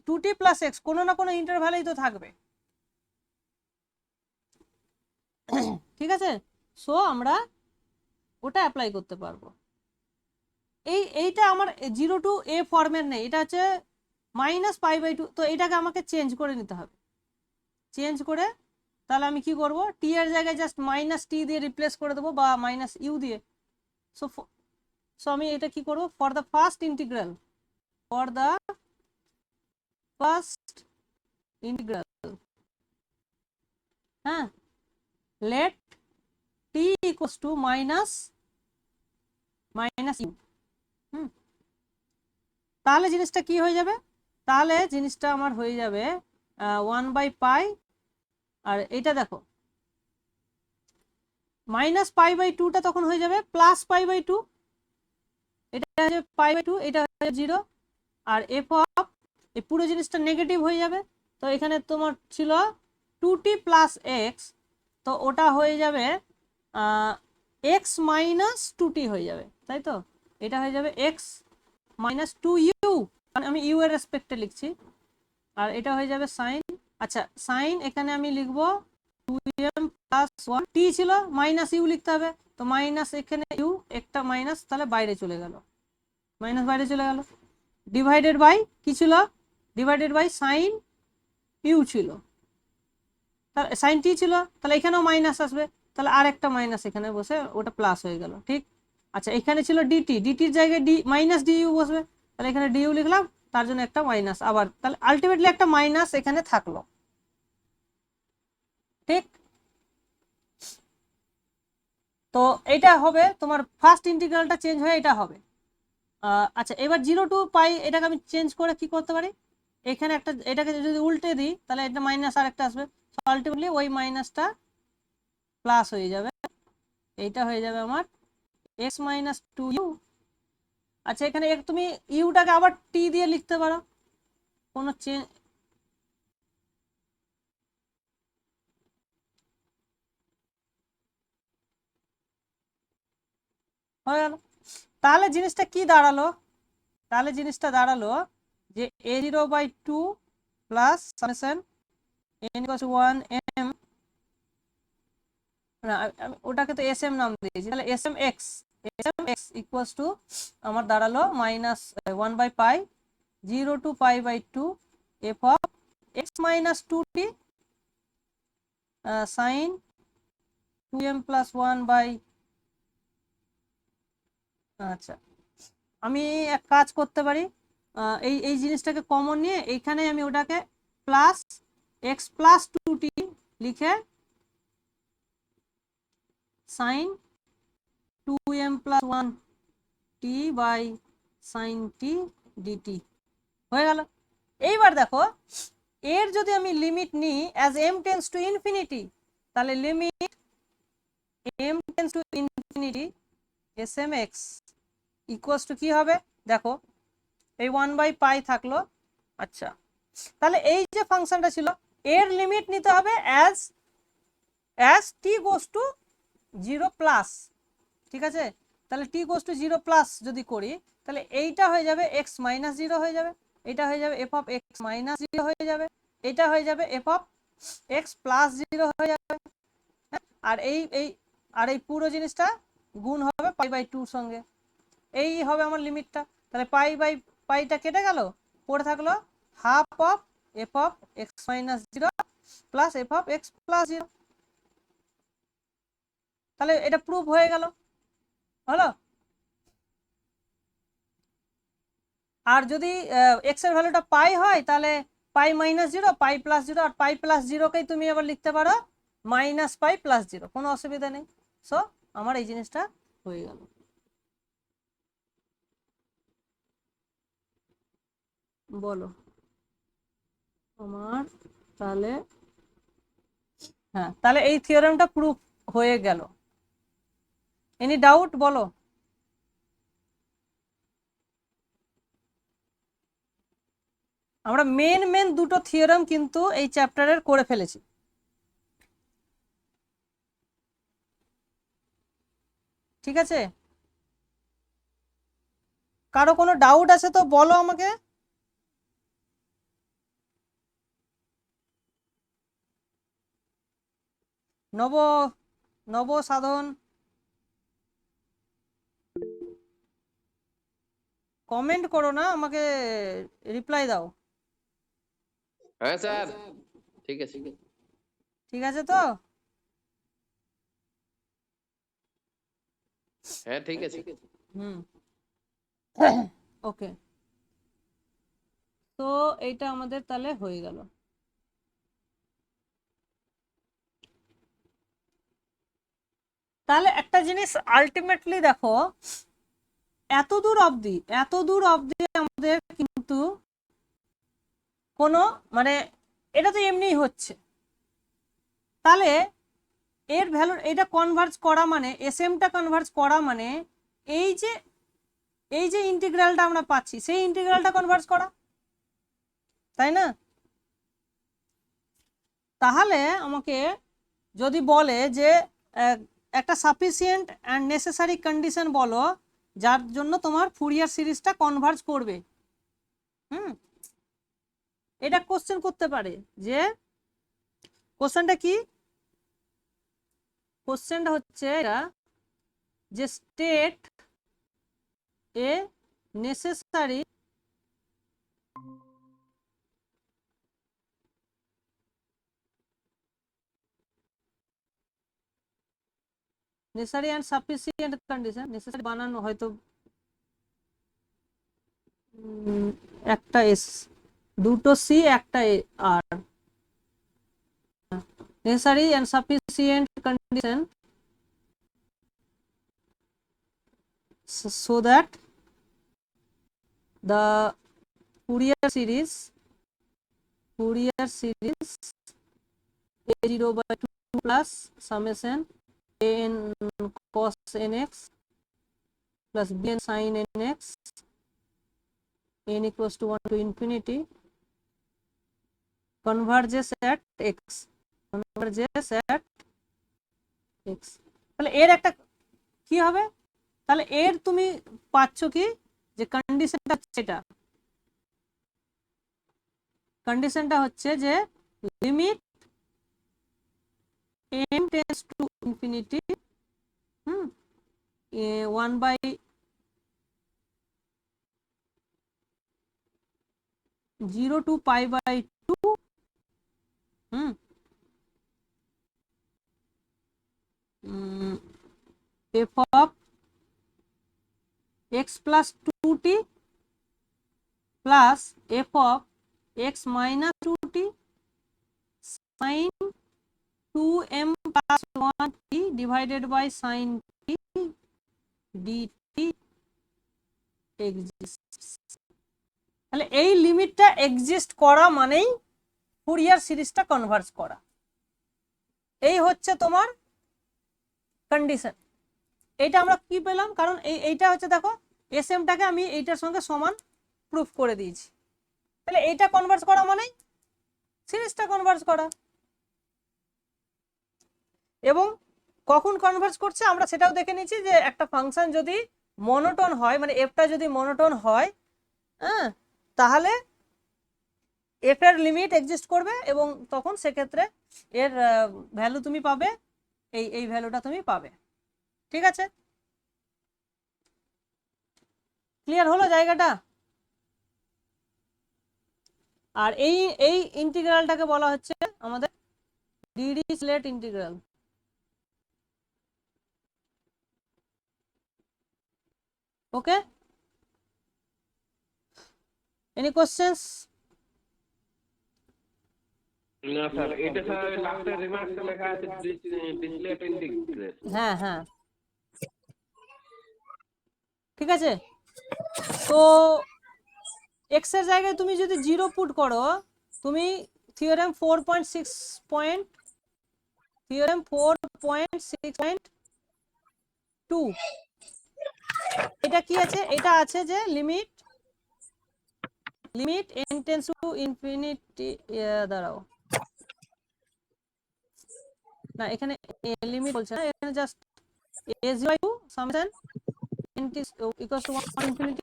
2t প্লাস এক্স কোনো না কোনো ইন্টারভ্যালেই তো থাকবে। ঠিক আছে, সো আমরা ওটা অ্যাপ্লাই করতে পারবো। এইটা আমার 0 টু a ফর্মের নেই, এটা হচ্ছে মাইনাস পাই বাই 2, তো এটাকে আমাকে চেঞ্জ করে নিতে হবে। চেঞ্জ করে তাহলে আমি কি করব, টি এর জায়গায় জাস্ট মাইনাস টি দিয়ে রিপ্লেস করে দেবো বা মাইনাস ইউ দিয়ে। সো সো আমি এটা কি করব, ফর দ্য ফার্স্ট ইন্টিগ্রাল হ্যাঁ, let T equals to minus U. তাহলে জিনিসটা কি হয়ে যাবে, তাহলে জিনিসটা আমার হয়ে যাবে 1/π, আর এটা দেখো মাইনাস পাই বাই 2টা তখন হয়ে যাবে প্লাস পাই বাই 2, এটা হচ্ছে পাই বাই 2, এটা হচ্ছে 0, আর এফ অফ এই পুরো জিনিসটা নেগেটিভ হয়ে যাবে, তো এখানে তোমার ছিল 2t প্লাস এক্স, তো ওটা হয়ে যাবে এক্স মাইনাস 2t হয়ে যাবে, তাই তো, এটা হয়ে যাবে এক্স মাইনাস 2u, মানে আমি ইউ এর রেসপেক্টে লিখছি, আর এটা হয়ে যাবে সাইন, আচ্ছা সাইন এখানে আমি লিখবো 2m প্লাস 1, t ছিল মাইনাস ইউ লিখতে হবে, তো মাইনাস এখানে ইউ একটা মাইনাস তাহলে বাইরে চলে গেল, মাইনাস বাইরে চলে গেল, ডিভাইডেড বাই কি ছিল, ডিভাইডেড বাই সাইন ইউ ছিল, তাহলে সাইন টি ছিল, তাহলে এখানেও মাইনাস আসবে, তাহলে আর একটা মাইনাস এখানে বসে ওটা প্লাস হয়ে গেল। ঠিক, আচ্ছা এখানে ছিল ডিটি, ডিটির জায়গায় ডি মাইনাস ডিইউ বসবে, তাহলে এখানে ডিইউ লিখলাম, তার জন্য একটা মাইনাস আবার, তাহলে আলটিমেটলি একটা মাইনাস এখানে থাকলো। ঠিক, তো এটা হবে তোমার ফার্স্ট ইন্টিগ্রালটা চেঞ্জ হয়ে এটা হবে। আচ্ছা এবার 0 টু পাই এটাকে আমি চেঞ্জ করে কি করতে পারি, এখানে একটা এটাকে যদি উল্টে দিই তাহলে এটা মাইনাস আর একটা আসবে, আলটিমেটলি ওই মাইনাসটা প্লাস হয়ে যাবে, এইটা হয়ে যাবে আমার এক্স মাইনাস 2u। আচ্ছা এখানে তুমি ইউটাকে আবার টি দিয়ে লিখতে পারো, কোনো চেঞ্জ হয়ে গেল। তাহলে জিনিসটা কি দাঁড়ালো, তাহলে জিনিসটা দাঁড়ালো যে a0/2 plus summation n = 1 m, না ওটাকে তো এস এম নাম দিয়েছি, তাহলে S M X equals to আমার দাঁড়ালো minus 1/π 0 to pi by 2 F of X minus 2t sine 2m plus 1 by, আচ্ছা আমি এক কাজ করতে পারি, এই এই জিনিসটাকে কমন নিয়ে এইখানে আমি ওটাকে প্লাস এক্স প্লাস 2t লিখে sine 2m plus 1 t by sine t dt হয়ে গেল। এইবার দেখো এর যদি আমি লিমিট নিই as m tends to infinity, তাহলে limit m tends to infinity smx equals to কি হবে দেখো, এই 1/π থাকলো। আচ্ছা, তাহলে এই যে ফাংশনটা ছিল এর লিমিট নিতে হবে as t goes to 0 plus, ঠিক আছে। তাহলে t গোস টু 0 প্লাস যদি করি তাহলে এইটা হয়ে যাবে x মাইনাস 0 হয়ে যাবে, এটা হয়ে যাবে f অফ x মাইনাস 0 হয়ে যাবে, এটা হয়ে যাবে f অফ x প্লাস 0 হয়ে যাবে, আর এই পুরো জিনিসটা গুণ হবে π/2 সঙ্গে, এই হবে আমার লিমিটটা। তাহলে π/πটা কেটে গেল, পড়ে থাকলো half of f of x minus 0 plus f of x plus 0। তাহলে এটা প্রুফ হয়ে গেল, হলো। আর যদি x এর ভ্যালুটা পাই হয় তাহলে π-0 π+0, আর π+0কেই তুমি আবার লিখতে পারো -π+0, কোনো অসুবিধা নেই। সো আমার এই জিনিসটা হয়ে গেল। বলো আমার তাহলে, হ্যাঁ তাহলে এই থিওরেমটা প্রুফ হয়ে গেল। এনি ডাউট বলো। আমরা মেন দুটো থিওরেম কিন্তু এই চ্যাপ্টারের করে ফেলেছি। ঠিক আছে, কারো কোনো ডাউট আছে তো বলো আমাকে। নব নব সাধন কমেন্ট করো না, আমাকে রিপ্লাই দাও। হ্যাঁ স্যার, ঠিক আছে। ঠিক আছে তো, হ্যাঁ ঠিক আছে। হুম ওকে। তো এইটা আমাদের তাহলে হয়ে গেল। তাহলে একটা জিনিস আলটিমেটলি দেখো, এতদূর অবধি আমাদের কিন্তু কোনো মানে এটা তো এমনিই হচ্ছে। তাহলে এর ভ্যালু এটা কনভার্জ করা মানে এসএমটা কনভার্জ করা মানে এই যে ইন্টিগ্রালটা আমরা পাচ্ছি সেই ইন্টিগ্রালটা কনভার্জ করা, তাই না? তাহলে আমাকে যদি বলে যে একটা সাফিসিয়েন্ট অ্যান্ড নেসেসারি কন্ডিশন বলো যার জন্য তোমার ফুরিয়ার সিরিজটা কনভার্জ করবে, এটা কোশ্চেন করতে পারে। যে কোশ্চেনটা কি, কোশ্চেনটা হচ্ছে এটা যে state A necessary necessary and sufficient condition, necessary বানানো হয়তো একটা এস, দুটো সি একটা আর, necessary and sufficient condition so that the Fourier series a0/2 plus summation an cos nx plus bn sin nx n equals to 1 to infinity converges at x, তাহলে এর একটা কি হবে, তাহলে এর তুমি পাচ্ছ কি যে কন্ডিশনটা সেটা, কন্ডিশনটা হচ্ছে যে limit m tends to infinity 1/0 to π/2 f of x plus 2t plus f of x minus 2t sin 2m plus 1t divided by sin t dt exists. তাহলে এই লিমিটটা এক্সিস্ট করা মানেই ফুরিয়ার সিরিজটা কনভার্জ করা। এই হচ্ছে তোমার কন্ডিশন। এইটা আমরা কি পেলাম, কারণ এইটা হচ্ছে দেখো এসএমটাকে আমি এইটার সঙ্গে সমান প্রুফ করে দিয়েছি। তাহলে এইটা কনভার্জ করা মানেই সিরিজটা কনভার্জ করা। এবং কখন কনভার্জ করছে আমরা সেটাও দেখে নিয়েছি, যে একটা ফাংশন যদি মনোটোন হয়, মানে এফটা যদি মনোটোন হয়, হ্যাঁ, তাহলে এফ এর লিমিট এক্সিস্ট করবে এবং তখন সেক্ষেত্রে এর ভ্যালু তুমি পাবে, এই ভ্যালুটা তুমি পাবে। ঠিক আছে, ক্লিয়ার হলো জায়গাটা? আর এই ইন্টিগ্রালটাকে বলা হচ্ছে আমাদের ডিরিচলেট ইন্টিগ্রাল। ওকে, এনি কোশ্চেন্স? না স্যার, এটা স্যার লাস্টের রিমার্কসে লেখা আছে ডিসলেট ইন্টিগ্রাল। হ্যাঁ হ্যাঁ, ঠিক আছে। তো x এর জায়গায় তুমি যদি 0 পুট করো, তুমি থিওরেম 4.6.2 এটা কি আছে? এটা আছে যে limit n tends to infinity, দাঁড়াও, না এখানে লিমিট বলছে না, এখানে just a/2 something n equals to 1 infinity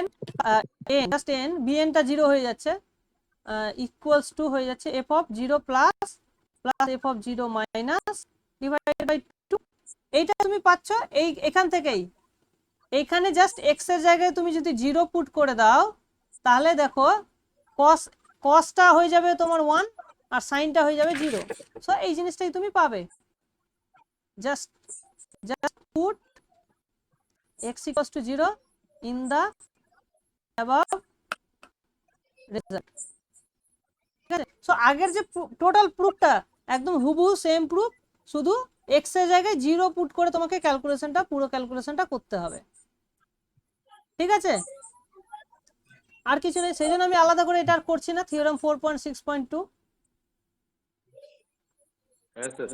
n just n bn টা 0 হয়ে যাচ্ছে, ইকুয়ালস টু হয়ে যাচ্ছে f of 0 plus f of 0 minus divided by 2। এইটা তুমি পাচ্ছ এখান থেকেই। এইখানে জাস্ট x এর জায়গায় তুমি যদি 0 পুট করে দাও, তাহলে দেখো cosটা হয়ে যাবে তোমার 1 আর সাইনটা হয়ে যাবে 0। সো এই জিনিসটাই তুমি পাবে। Just put x equals to 0 in the above result। ঠিক আছে, সো আগের যে টোটাল প্রুফটা একদম হুবহু সেম প্রুফ, শুধু x এর জায়গায় 0 পুট করে তোমাকে পুরো ক্যালকুলেশনটা করতে হবে। ঠিক আছে, আর কিছু নেই, সেই জন্য আমি আলাদা করে এটা আর করছি না। থিওরেম 4.6.2। হ্যাঁ স্যার,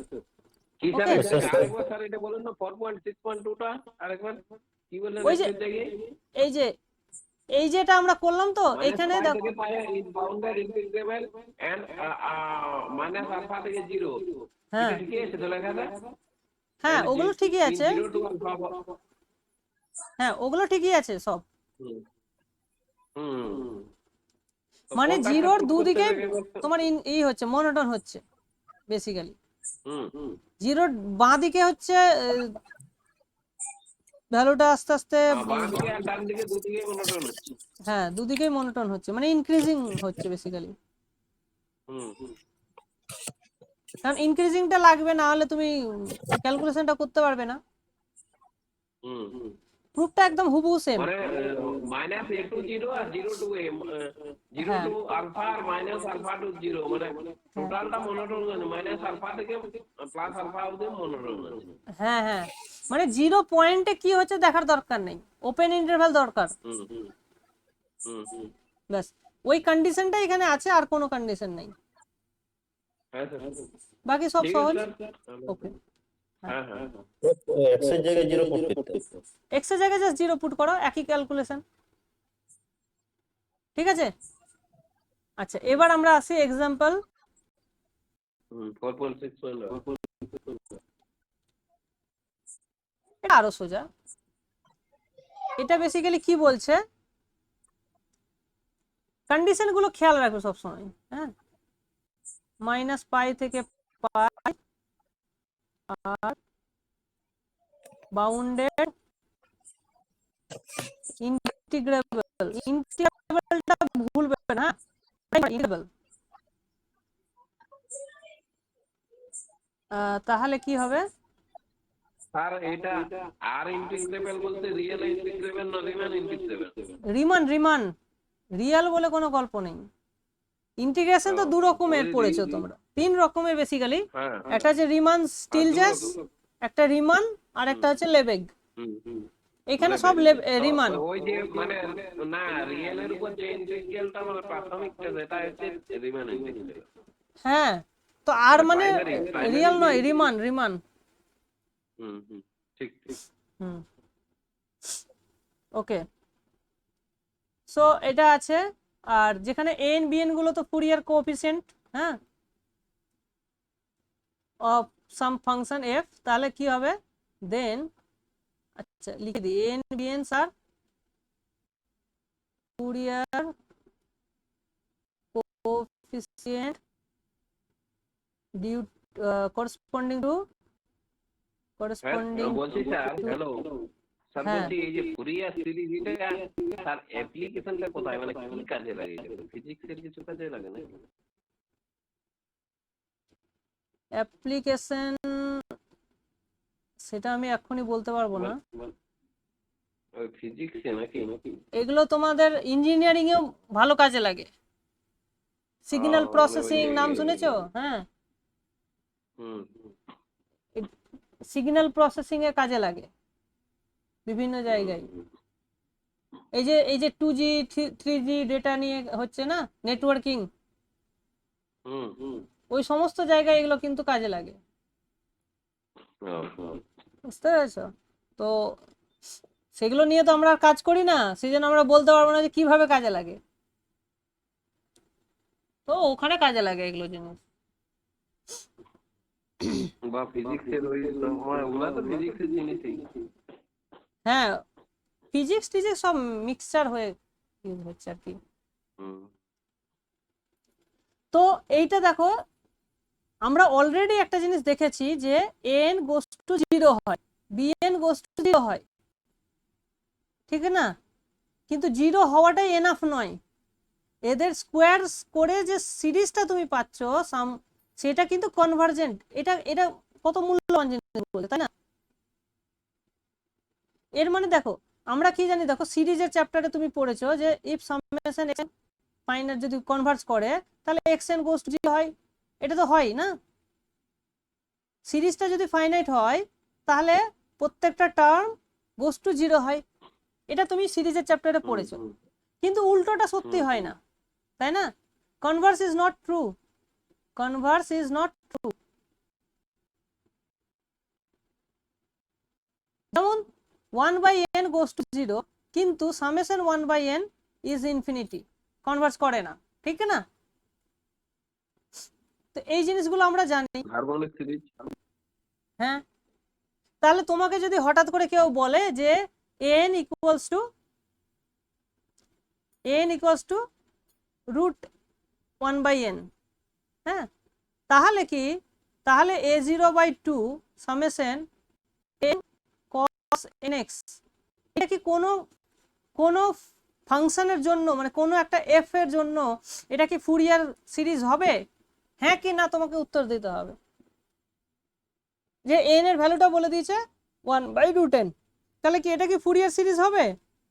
কি স্যার Okay. আরেকবার স্যার এটা বলুন না, 4.6.2 টা আরেকবার কি বললেন? ওই যে এই যেটা আমরা করলাম, তো এখানে দেখো বাউন্ডার ইন্টিগ্রেবল এন্ড মাইনাস আলফা থেকে 0, হ্যাঁ এটা ঠিক আছে তো লেখা আছে? হ্যাঁ, ওগুলো ঠিকই আছে, 0 টু আলফা। হ্যাঁ ওগুলো ঠিকই আছে সব। হুম, মানে জিরোর দুদিকে তোমার এই হচ্ছে মনোটোন হচ্ছে বেসিক্যালি। জিরোর বাঁ দিকে হচ্ছে ভ্যালুটা আস্তে আস্তে, বাম দিকে আর ডান দিকে দুদিকেই মনোটোন হচ্ছে। হ্যাঁ দুদিকেই মনোটোন হচ্ছে, মানে ইনক্রিজিং হচ্ছে বেসিক্যালি। কারণ ইনক্রিজিংটা লাগবে, না হলে তুমি ক্যালকুলেশনটা করতে পারবে না। প্রুফটা একদম হুবহু সেম। মানে মাইনাস a টু 0 আর 0 টু a, 0 টু আলফা আর মাইনাস আলফা টু 0, মানে টোটালটা মনোটোন আছে, মাইনাস আলফা থেকে প্লাস আলফা অবধি মনোটোন আছে। হ্যাঁ হ্যাঁ, মানে 0 পয়েন্টে কি হচ্ছে দেখার দরকার নেই, ওপেন ইন্টারভ্যাল দরকার। ব্যাস ওই কন্ডিশনটা এখানে আছে, আর কোনো কন্ডিশন নেই, হ্যাঁ স্যার, বাকি সব ঠিক সহজ। আছে স্যার। ওকে, হ্যাঁ হ্যাঁ, x এর জায়গায় 0 পুট করতে হবে। x এর জায়গায় জাস্ট 0 পুট করো, একই ক্যালকুলেশন। ঠিক আছে, আচ্ছা এবার আমরা আসি এক্সাম্পল। 4.6.1। এটা আরো সোজা। এটা বেসিক্যালি কি বলছে, কন্ডিশন গুলো খেয়াল রাখবে সবসময়। হ্যাঁ, -π থেকে π আর বাউন্ডেড ইন্টিগ্রেবলটা ভুলবে না, ইন্টিগ্রেবল। তাহলে কি হবে? স্যার এটা আর ইন্টিগ্রেবল বলতে রিয়েল ইন্টিগ্রেবল না রিমান ইন্টিগ্রেবল? রিমান রিয়েল বলে কোনো গল্প নেই। ইন্টিগ্রেশন তো দু রকমের পড়েছো তোমরা, 3 রকমের বেসিক্যালি। একটা হচ্ছে রিমান স্টিলজাস, একটা রিমান, আর একটা হচ্ছে লেবেগ। এখানে Level. সব তো রিমান। ওই যে মানে না রিয়েলের উপর যে ইন্টিগ্রালটা মানে প্রাথমিকটা সেটা হচ্ছে রিমান ইন্টিগ্রাল। হ্যাঁ, তো আর মানে প্রাইমারি রিয়েল নয়, রিমান রিমান। হুম ঠিক ঠিক। হুম, ওকে। সো এটা আছে। আর যেখানে এন বিএন গুলো তো ফুরিয়ার কোএফিসিয়েন্ট, হ্যাঁ, অফ সাম ফাংশন এফ, তাহলে কি হবে দেন, আচ্ছা লিখে দিই, এন বিএন আর Fourier coefficient due corresponding to বলছি স্যার হ্যালো স্যার, হ্যাঁ, বলছি এই যে ফুরিয়ার সিরিজ এটা স্যার অ্যাপ্লিকেশনটা কোথায় মানে কি কাজে লাগে? ফিজিক্সের কিছু কাজে লাগে না? অ্যাপ্লিকেশন সেটা আমি এখনই বলতে পারবো না। ওই ফিজিক্সে নাকি? এগুলো তোমাদের ইঞ্জিনিয়ারিং এও ভালো কাজে লাগে। সিগন্যাল মানে ওই প্রসেসিং যে নাম শুনেছো? হ্যাঁ, হুম সিগন্যাল প্রসেসিং এ কাজে লাগে বিভিন্ন জায়গায়। এই যে 2G 3G ডেটা নিয়ে হচ্ছে না নেটওয়ার্কিং, হুম ওই সমস্ত জায়গায় এগুলো কিন্তু কাজে লাগে, বুঝতে পেরেছো? তো সেগুলো নিয়ে তো আমরা আর কাজ করি না, সেই জন্য আমরা বলতে পারবো না যে কিভাবে কাজে লাগে। তো ওখানে কাজে লাগে এগুলো জিনিস। বা ফিজিক্সের ওই মানে ওগুলা তো ফিজিক্সের জিনিসই। হ্যাঁ, ফিজিক্স টিজিক্স সব মিক্সচার হয়ে ইউজ হচ্ছে আর কি। হুম তো এইটা দেখো, আমরা অলরেডি একটা জিনিস দেখেছি যে এন গোস টু 0 হয়, বিএন গোস টু 0 হয়, ঠিক না? কিন্তু 0 হওয়াটাই এনাফ নয়, এদের স্কোয়ার করে যে সিরিজটা তুমি পাচ্ছ সেটা কিন্তু কনভার্জেন্ট। এটা এটা কত মূল্যবান জিনিস বলে, তাই না? এর মানে দেখো আমরা কি জানি, দেখো সিরিজের চ্যাপ্টারে তুমি পড়েছো যে ইফ সামেশন এক্স ফাইনাইট যদি কনভার্জ করে তাহলে এক্সএন গোস টু 0 হয়, এটা তো হয় না? সিরিজটা যদি ফাইনাইট হয় তাহলে প্রত্যেকটা টার্ম গোস টু 0 হয়, এটা তুমি সিরিজের চ্যাপ্টারে পড়েছো। কিন্তু উল্টোটা সত্যি হয় না, তাই না? Converse is not true, Converse is not true. যেমন 1/n গোস টু 0, কিন্তু summation 1/n is infinity, Converse করে না, ঠিক না? তো এই জিনিসগুলো আমরা জানি। Harmonic series. হ্যাঁ, তাহলে তোমাকে যদি হঠাৎ করে কেউ বলে যে n ইকুয়ালস টু √1/n, হ্যাঁ, তাহলে কি, তাহলে a0/2 summation n cos nx, এটা কি কোনো ফাংশনের জন্য, মানে কোনো একটা এফ এর জন্য এটা কি ফুরিয়ার সিরিজ হবে? হ্যাঁ কি না তোমাকে উত্তর দিতে হবে। যে n এর ভ্যালুটা বলে দিয়েছে 1/√n, তাহলে কি এটা কি ফুরিয়ার সিরিজ হবে?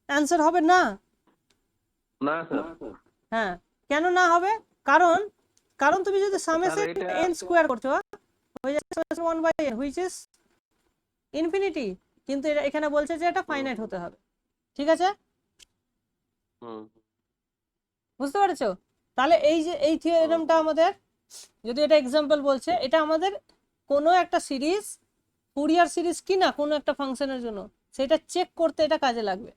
অ্যান্সার হবে না। না স্যার। হ্যাঁ, কেন না হবে? কারণ তুমি যদি সামেশন n স্কয়ার করছো হয়ে যাচ্ছে summation 1/n which is infinity, কিন্তু এখানে বলছে যে এটা ফাইনাইট হতে হবে, ঠিক আছে? বুঝতে পেরেছো? তাহলে এই যে এই থিওরেমটা আমাদের, যদি এটা এক্সাম্পল বলছে, এটা আমাদের কোনো একটা সিরিজ ফুরিয়ার সিরিজ কিনা কোনো একটা ফাংশনের জন্য সেটা চেক করতে এটা কাজে লাগবে।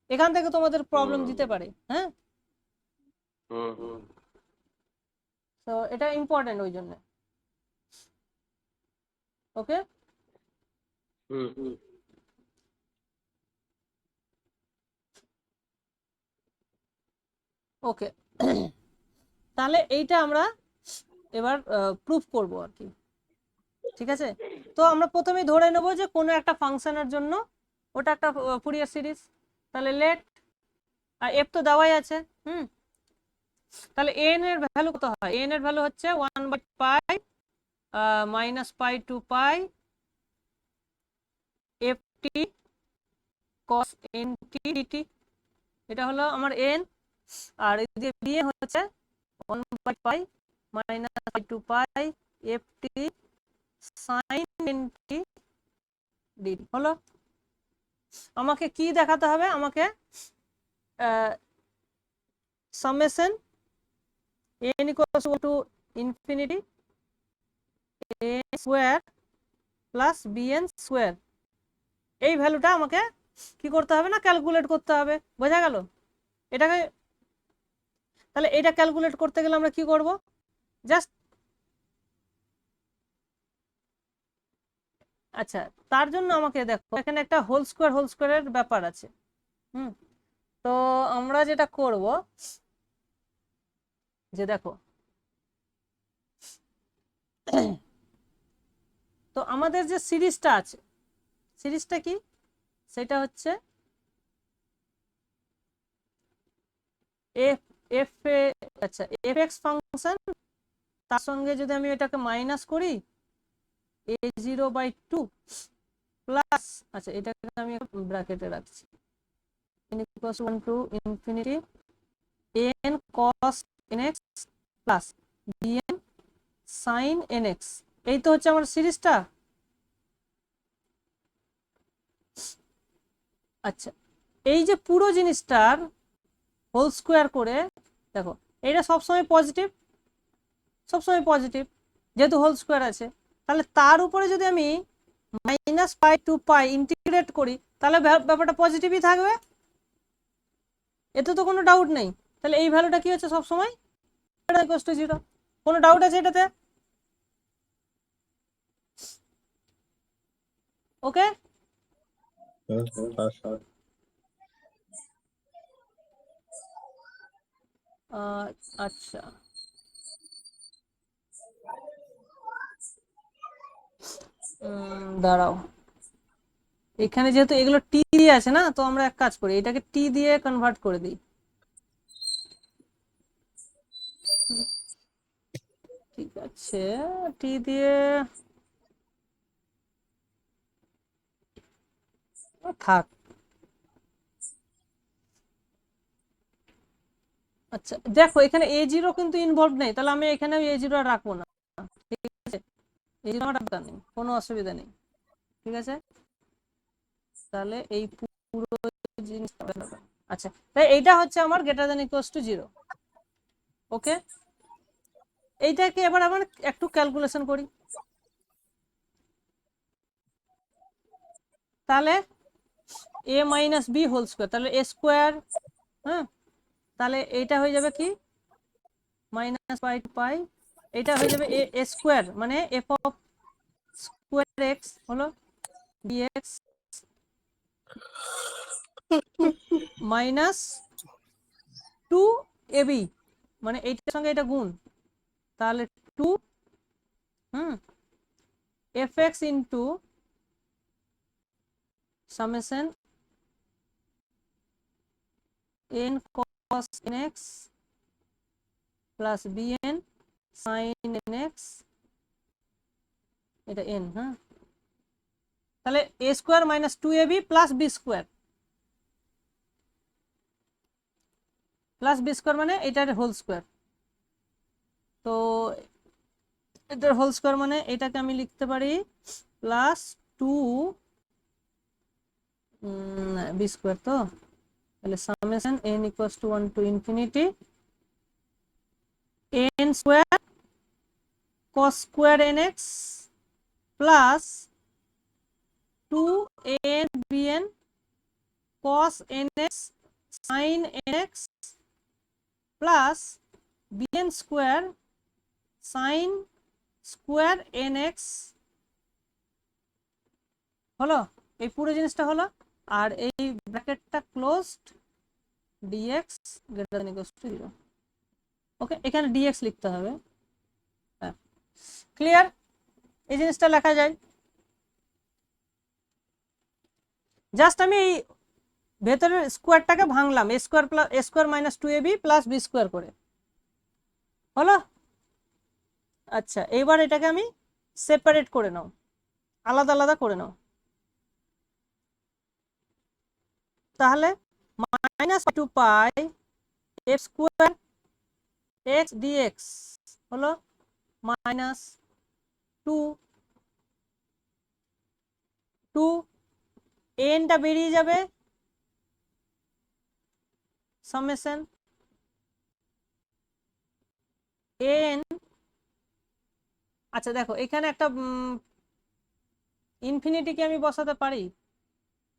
এখান থেকে তোমাদের প্রবলেম দিতে পারে, হ্যাঁ। তো এটা ইম্পর্টেন্ট ওই জন্য, ওকে। ওকে, তাহলে এইটা আমরা এবার প্রুফ করব আর কি, ঠিক আছে? তো আমরা প্রথমেই ধরে নেব যে কোনো একটা ফাংশনের জন্য ওটা একটা ফুরিয়ার সিরিজ। তাহলে লেট এফ তো দেওয়াই আছে, তাহলে এন এর ভ্যালু কত হয়? এন এর ভ্যালু হচ্ছে 1/π -π to π ft cos nt dt, এটা হলো আমার এন। আর এদিকে বি হচ্ছে 1/π -π to π ft sin nt dt হলো। আমাকে কি দেখাতে হবে, আমাকে summation n equals to infinity a square plus bn square, এই ভ্যালুটা আমাকে কি করতে হবে না ক্যালকুলেট করতে হবে। বোঝা গেল? এটাকে তাহলে এটা ক্যালকুলেট করতে গেলে আমরা কি করব, জাস্ট আচ্ছা তার জন্য আমাকে দেখো এখানে একটা হোল স্কোয়ারের ব্যাপার আছে। তো আমরা যেটা করব যে দেখো তো আমাদের যে সিরিজটা আছে, সিরিজটা কি, সেটা হচ্ছে এফ এফ আচ্ছা এফ এক্স ফাংশন, তার সঙ্গে যদি আমি এটাকে মাইনাস করি a0/2 প্লাস, আচ্ছা এটাকে আমি ব্র্যাকেটে রাখছি, n equals 1 to infinity n cos nx plus bn sin nx, এই তো হচ্ছে আমার সিরিজটা। আচ্ছা এই যে পুরো জিনিসটার হোল স্কোয়ার করে দেখো, এটা সবসময় পজিটিভ, সবসময় পজিটিভ যেহেতু হোল স্কোয়ার আছে, তাহলে তার উপরে যদি আমি -π to π ইন্টিগ্রেট করি তাহলে ব্যাপারটা পজিটিভই থাকবে, এতে তো কোনো ডাউট নেই। তাহলে এই ভ্যালুটা কি হচ্ছে সবসময় 0, কোনো ডাউট আছে এটাতে? ওকে, আচ্ছা দাঁড়াও, এখানে যেহেতু এগুলো টি দিয়ে আছে না, তো আমরা এক কাজ করি এটাকে টি দিয়ে কনভার্ট করে দিই। ঠিক আছে, টি দিয়ে থাক। আচ্ছা দেখো এখানে a0 কিন্তু ইনভলভ নেই, তাহলে আমি এখানে a0 আর রাখবো না, ঠিক আছে, a0 আমার দরকার নেই, কোনো অসুবিধা নেই, ঠিক আছে। তাহলে এই পুরো জিনিসটা, আচ্ছা তাই এইটা হচ্ছে আমার greater than equals to 0। Okay, এইটাকে এবার আমরা একটু ক্যালকুলেশন করি। তাহলে a minus B whole square, তাহলে a স্কোয়ার, হ্যাঁ তাহলে এইটা হয়ে যাবে কি -π to π, এটা হয়ে যাবে a স্কোয়ার মানে f অফ স্কোয়ার এক্স হলো dx মাইনাস 2ab, মানে এইটার সঙ্গে এটা গুণ, তাহলে 2 fx into summation n cos nx plus bn sin nx, এটা n, হ্যাঁ তাহলে a স্কোয়ার minus 2ab plus b square, plus B square মানে এটার হোল স্কোয়ার, তো এটার হোল স্কোয়ার মানে এটাকে আমি লিখতে পারি প্লাস 2 বি স্কোয়ার, তো তাহলে summation n equals to 1 to infinity n square cos square nx plus 2 bn cos nx sin nx plus bn square sin square nx হলো, এই পুরো জিনিসটা হলো, আর এই ব্র্যাকেটটা closed dx greater than equals to 0। Okay, এখানে dx লিখতে হবে, হ্যাঁ ক্লিয়ার, এই জিনিসটা লেখা যায়। জাস্ট আমি এই ভেতরের স্কোয়ারটাকে ভাঙলাম, a স্কোয়ার প্লাস a স্কোয়ার minus 2ab plus b square করে, হলো। আচ্ছা এইবার এটাকে আমি সেপারেট করে নাও, আলাদা আলাদা করে নাও, তাহলে -π to π f square x dx হলো মাইনাস 2 এনটা বেরিয়ে যাবে, সামেশন এন। আচ্ছা দেখো এখানে একটা ইনফিনিটি কি আমি বসাতে পারি?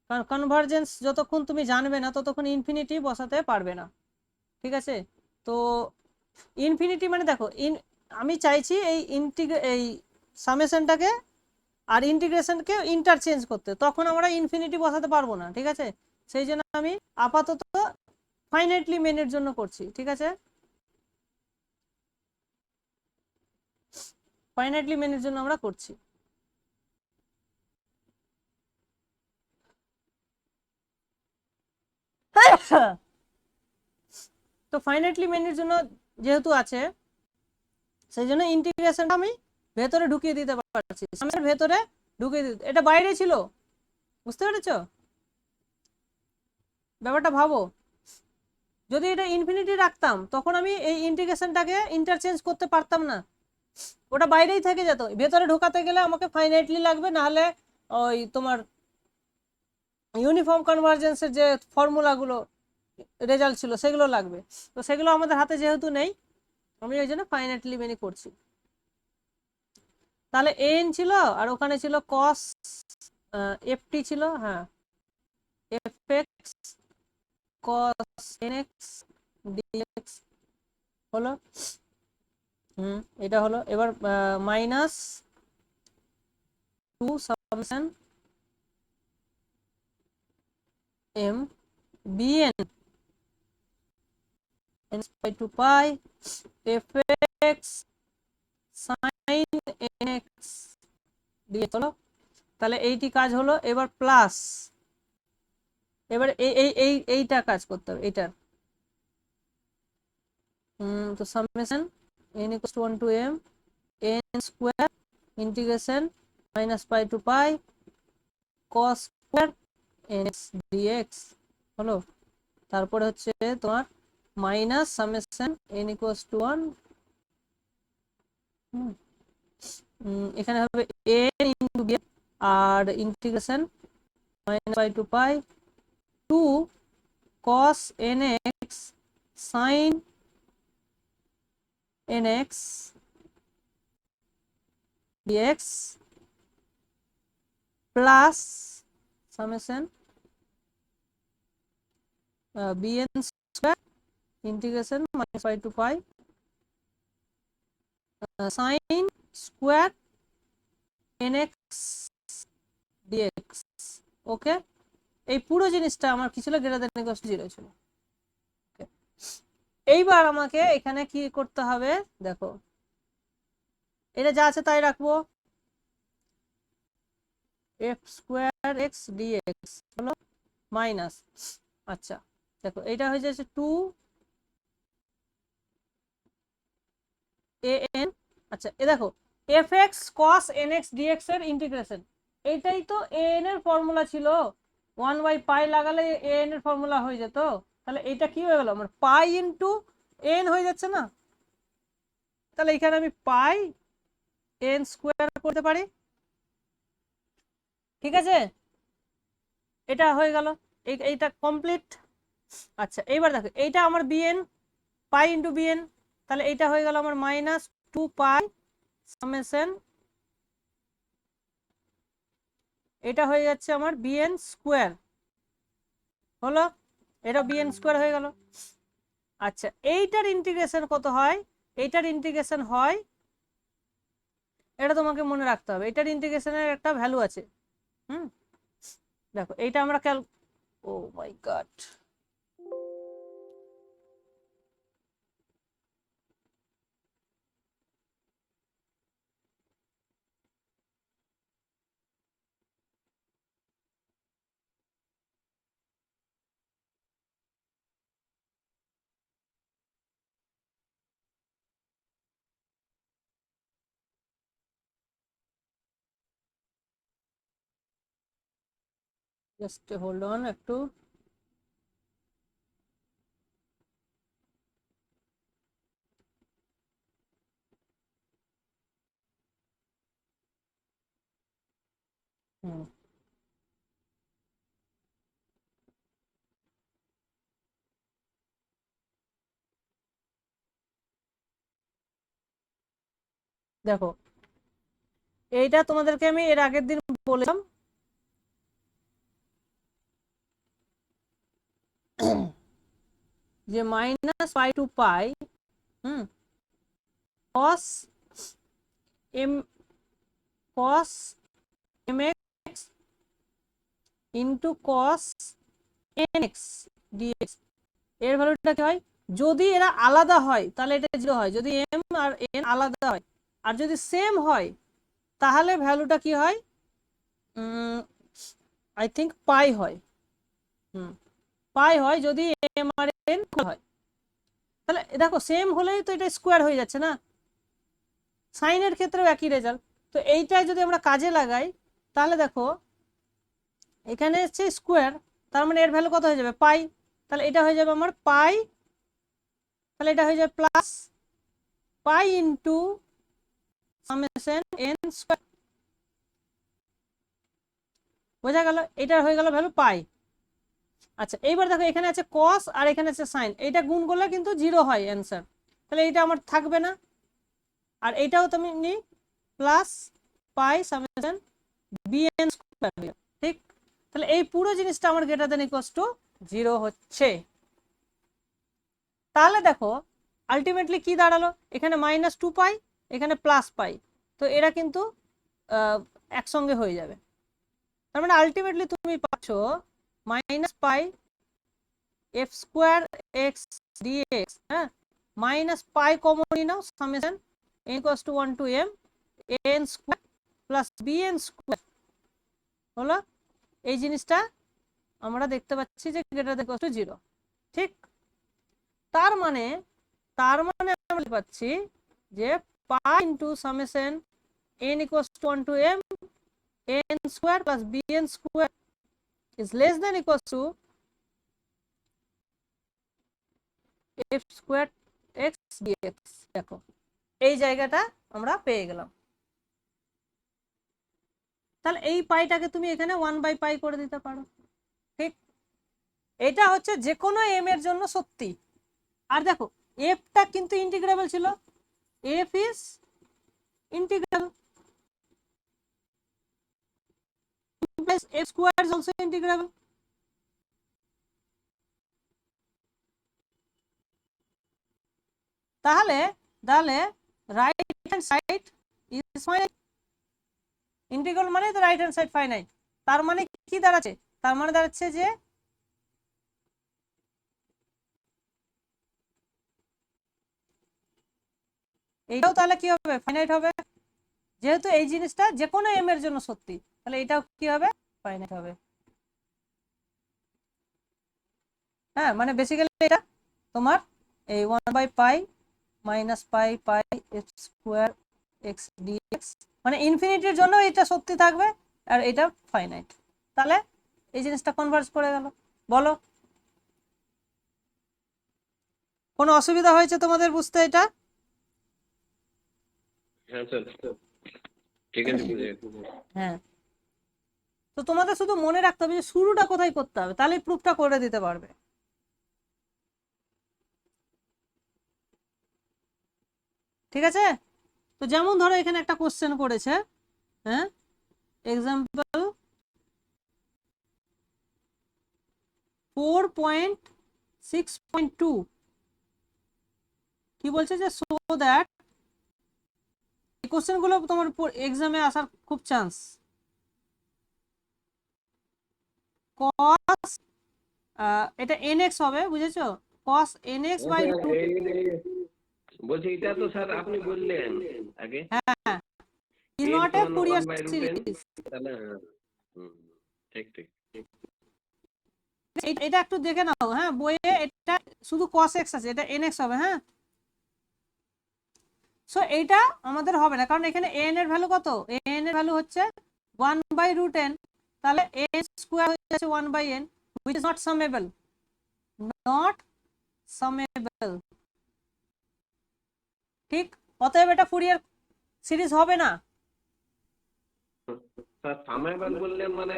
কারণ কনভার্জেন্স যতক্ষণ তুমি জানবে না ততক্ষণ ইনফিনিটি বসাতে পারবে না, ঠিক আছে? তো ইনফিনিটি মানে দেখো আমি চাইছি এই সামেশনটাকে আর ইন্টিগ্রেশনকে ইন্টারচেঞ্জ করতে, তখন আমরা ইনফিনিটি বসাতে পারবো না, ঠিক আছে? সেই জন্য আমি আপাতত ফাইনাইটলি মেনের জন্য করছি, ঠিক আছে? ফাইনাইটলি মেনের জন্য আমরা করছি। তো ফাইনাইটলি মেনের জন্য যেহেতু আছে সেই জন্য ইন্টিগ্রেশনটা আমি ভেতরে ঢুকিয়ে দিতে পারছি, সামের ভেতরে ঢুকিয়ে দিতে। এটা বাইরে ছিল, বুঝতে পেরেছো ব্যাপারটা? ভাবো যদি এটা ইনফিনিটি রাখতাম তখন আমি এই ইন্টিগ্রেশনটাকে ইন্টারচেঞ্জ করতে পারতাম না, ওটা বাইরেই থেকে যেত। ভেতরে ঢোকাতে গেলে আমাকে ফাইনাইটলি লাগবে, নাহলে ওই তোমার ইউনিফর্ম কনভার্জেন্সের যে ফর্মুলাগুলো রেজাল্ট ছিল সেগুলো লাগবে। তো সেগুলো আমাদের হাতে যেহেতু নেই আমি ওই জন্য ফাইনাইটলি মেনি করছি। তাহলে এন ছিল আর ওখানে ছিল কস এফটি ছিল, হ্যাঁ F X cos N X DX হলো। এটা হলো। এবার minus 2 summation M BN n by 2 pi fx sin nx dx হলো। তাহলে এইটি কাজ হলো। এবার প্লাস, এবার এইটা কাজ করতে হবে এইটার। তো summation n equals to 1 to m n square integration minus pi to pi cos square nx dx হলো। তারপরে হচ্ছে তোমার minus summation n equals to 1, এখানে হবে n ইনটু b আর integration minus pi to pi 2 cos nx sin nx dx plus summation bn square integration minus pi to pi sin square nx dx। ওকে, এই পুরো জিনিসটা আমার কি ছিল? গ্রেটার দ্যান ইকুয়াল টু 0 ছিল। এইবার আমাকে এখানে কি করতে হবে দেখো, এটা যা আছে তাই রাখবো, এফ স্কোয়ার এক্স ডিএক্স হলো মাইনাস। আচ্ছা দেখো এটা হয়ে যাচ্ছে 2 an। আচ্ছা এ দেখো F X cos N X dx এর ইন্টিগ্রেশন, এইটাই তো an এর ফর্মুলা ছিল। 1 বাই পাই লাগালে an এর ফর্মুলা হয়ে যেত। তাহলে এটা কি হয়ে গেল আমার পাই ইন্টু এন হয়ে যাচ্ছে না? তাহলে এখানে আমি পাই এন স্কোয়ার করতে পারি, ঠিক আছে? এটা হয়ে গেল, এইটা কমপ্লিট। আচ্ছা এইবার দেখো এইটা আমার বিএন, পাই ইন্টু বিএন, তাহলে এইটা হয়ে গেল আমার মাইনাস 2 পাই সামেশন, এটা হয়ে যাচ্ছে আমার বিএন স্কোয়ার হলো। এটা বিএন স্কোয়ার হয়ে গেল। আচ্ছা এইটার ইন্টিগ্রেশন কত হয়? এইটার ইন্টিগ্রেশন হয়, এটা তোমাকে মনে রাখতে হবে, এটার ইন্টিগ্রেশনের একটা ভ্যালু আছে। দেখো এইটা আমরা ও মাই গড, জাস্ট হোল্ড অন একটু। হুম দেখো এইটা তোমাদেরকে আমি এর আগের দিন বললাম, যে minus pi to pi cos m cos mx into cos nx dx এর ভ্যালুটা কি হয়? যদি এরা আলাদা হয় তাহলে এটা 0 হয়, যদি m আর n আলাদা হয়। আর যদি সেম হয় তাহলে ভ্যালুটা কি হয়? আই থিঙ্ক পাই হয়। পাই হয় যদি m আর n হয়। তাহলে দেখো সেম হলেই তো এটা স্কোয়ার হয়ে যাচ্ছে না, সাইনের ক্ষেত্রেও একই রেজাল্ট। তো এইটাই যদি আমরা কাজে লাগাই তাহলে দেখো এখানে হচ্ছে স্কোয়ার, তার মানে এর ভ্যালু কত হয়ে যাবে? পাই। তাহলে এটা হয়ে যাবে আমার পাই, তাহলে এটা হয়ে যাবে প্লাস পাই ইন্টু সামেশন এন স্কোয়ার। বোঝা গেল? এটা হয়ে গেল ভ্যালু পাই। আচ্ছা এইবার দেখো এখানে আছে কস আর এখানে আছে সাইন, এইটা গুণ করলে কিন্তু 0 হয় অ্যান্সার, তাহলে এইটা আমার থাকবে না। আর এইটাও তুমি নি plus pi summation BN square, ঠিক? তাহলে এই পুরো জিনিসটা আমার গ্রেটার দ্যান ইকুয়ালস টু 0 হচ্ছে। তাহলে দেখো আলটিমেটলি কি দাঁড়ালো? এখানে মাইনাস 2 পাই, এখানে প্লাস পাই, তো এরা কিন্তু একসঙ্গে হয়ে যাবে। তার মানে আলটিমেটলি তুমি পাচ্ছ minus pi F square X DX, হ্যাঁ, মাইনাস পাই কমনই নাও, summation n equals to 1 to m n square plus bn square হলো। এই জিনিসটা আমরা দেখতে পাচ্ছি যে গ্রেটার দ্যান ইকুয়ালস টু 0, ঠিক? তার মানে আমরা পাচ্ছি যে pi into summation n equals to 1 to m n square plus bn square is less than equals to f squared x dx। দেখো এই জায়গাটা আমরা পেয়ে গেলাম। তাহলে এই পাইটাকে তুমি এখানে 1 বাই পাই করে দিতে পারো, ঠিক? এটা হচ্ছে যে কোনো m এর জন্য সত্যি। আর দেখো fটা কিন্তু ইন্টিগ্রেবল ছিল, f is integral, f square is also integrable। তাহলে right hand side is finite, integral মানে তো রাইট হ্যান্ড সাইড ফাইনাইট। তার মানে কি দাঁড়াচ্ছে? তার মানে দাঁড়াচ্ছে যে এইটাও তাহলে কি হবে? ফাইনাইট হবে। যেহেতু এই জিনিসটা যে কোনো m এর জন্য সত্যি, তাহলে এটাও কি হবে? ফাইনাইট হবে। হ্যাঁ, মানে বেসিক্যালি এটা তোমার এই 1 by pi minus pi pi F square X DX, মানে ইনফিনিটির জন্য এটা সত্যি থাকবে আর এটা ফাইনাইট। তাহলে এই জিনিসটা কনভার্জ করে গেল। বলো কোনো অসুবিধা হয়েছে তোমাদের বুঝতে এটা? হ্যাঁ স্যার, ঠিক আছে বুঝে। হ্যাঁ, তো তোমাদের শুধু মনে রাখতে হবে যে শুরুটা কোথায় করতে হবে, তাহলে প্রুফটা করে দিতে পারবে। ঠিক আছে? তো যেমন ধরো এখানে একটা কোশ্চেন করেছে, হ্যাঁ, এক্সাম্পল 4.6.2 কি বলছে যে সো দ্যাট, এই কোশ্চেন গুলো তোমার এক্সামে আসার খুব চান্স। cos এটা nx হবে, বুঝেছো? cos nx বাই বলছি এটা তো স্যার আপনি বললেন আগে, হ্যাঁ is not a Fourier series। তাহলে ঠিক ঠিক। এটা একটু দেখে নাও, হ্যাঁ, বইয়ে এটা শুধু cos x আছে, এটা nx হবে। হ্যাঁ, সো এইটা আমাদের হবে না, কারণ এখানে n এর ভ্যালু কত? n এর ভ্যালু হচ্ছে 1 বাই রুট n, তাহলে n স্কোয়ার হয়ে যাচ্ছে 1 by n, which is not summable, not summable, ঠিক? অতএব এটা ফুরিয়ার সিরিজ হবে না। স্যার সামেবল বললেন মানে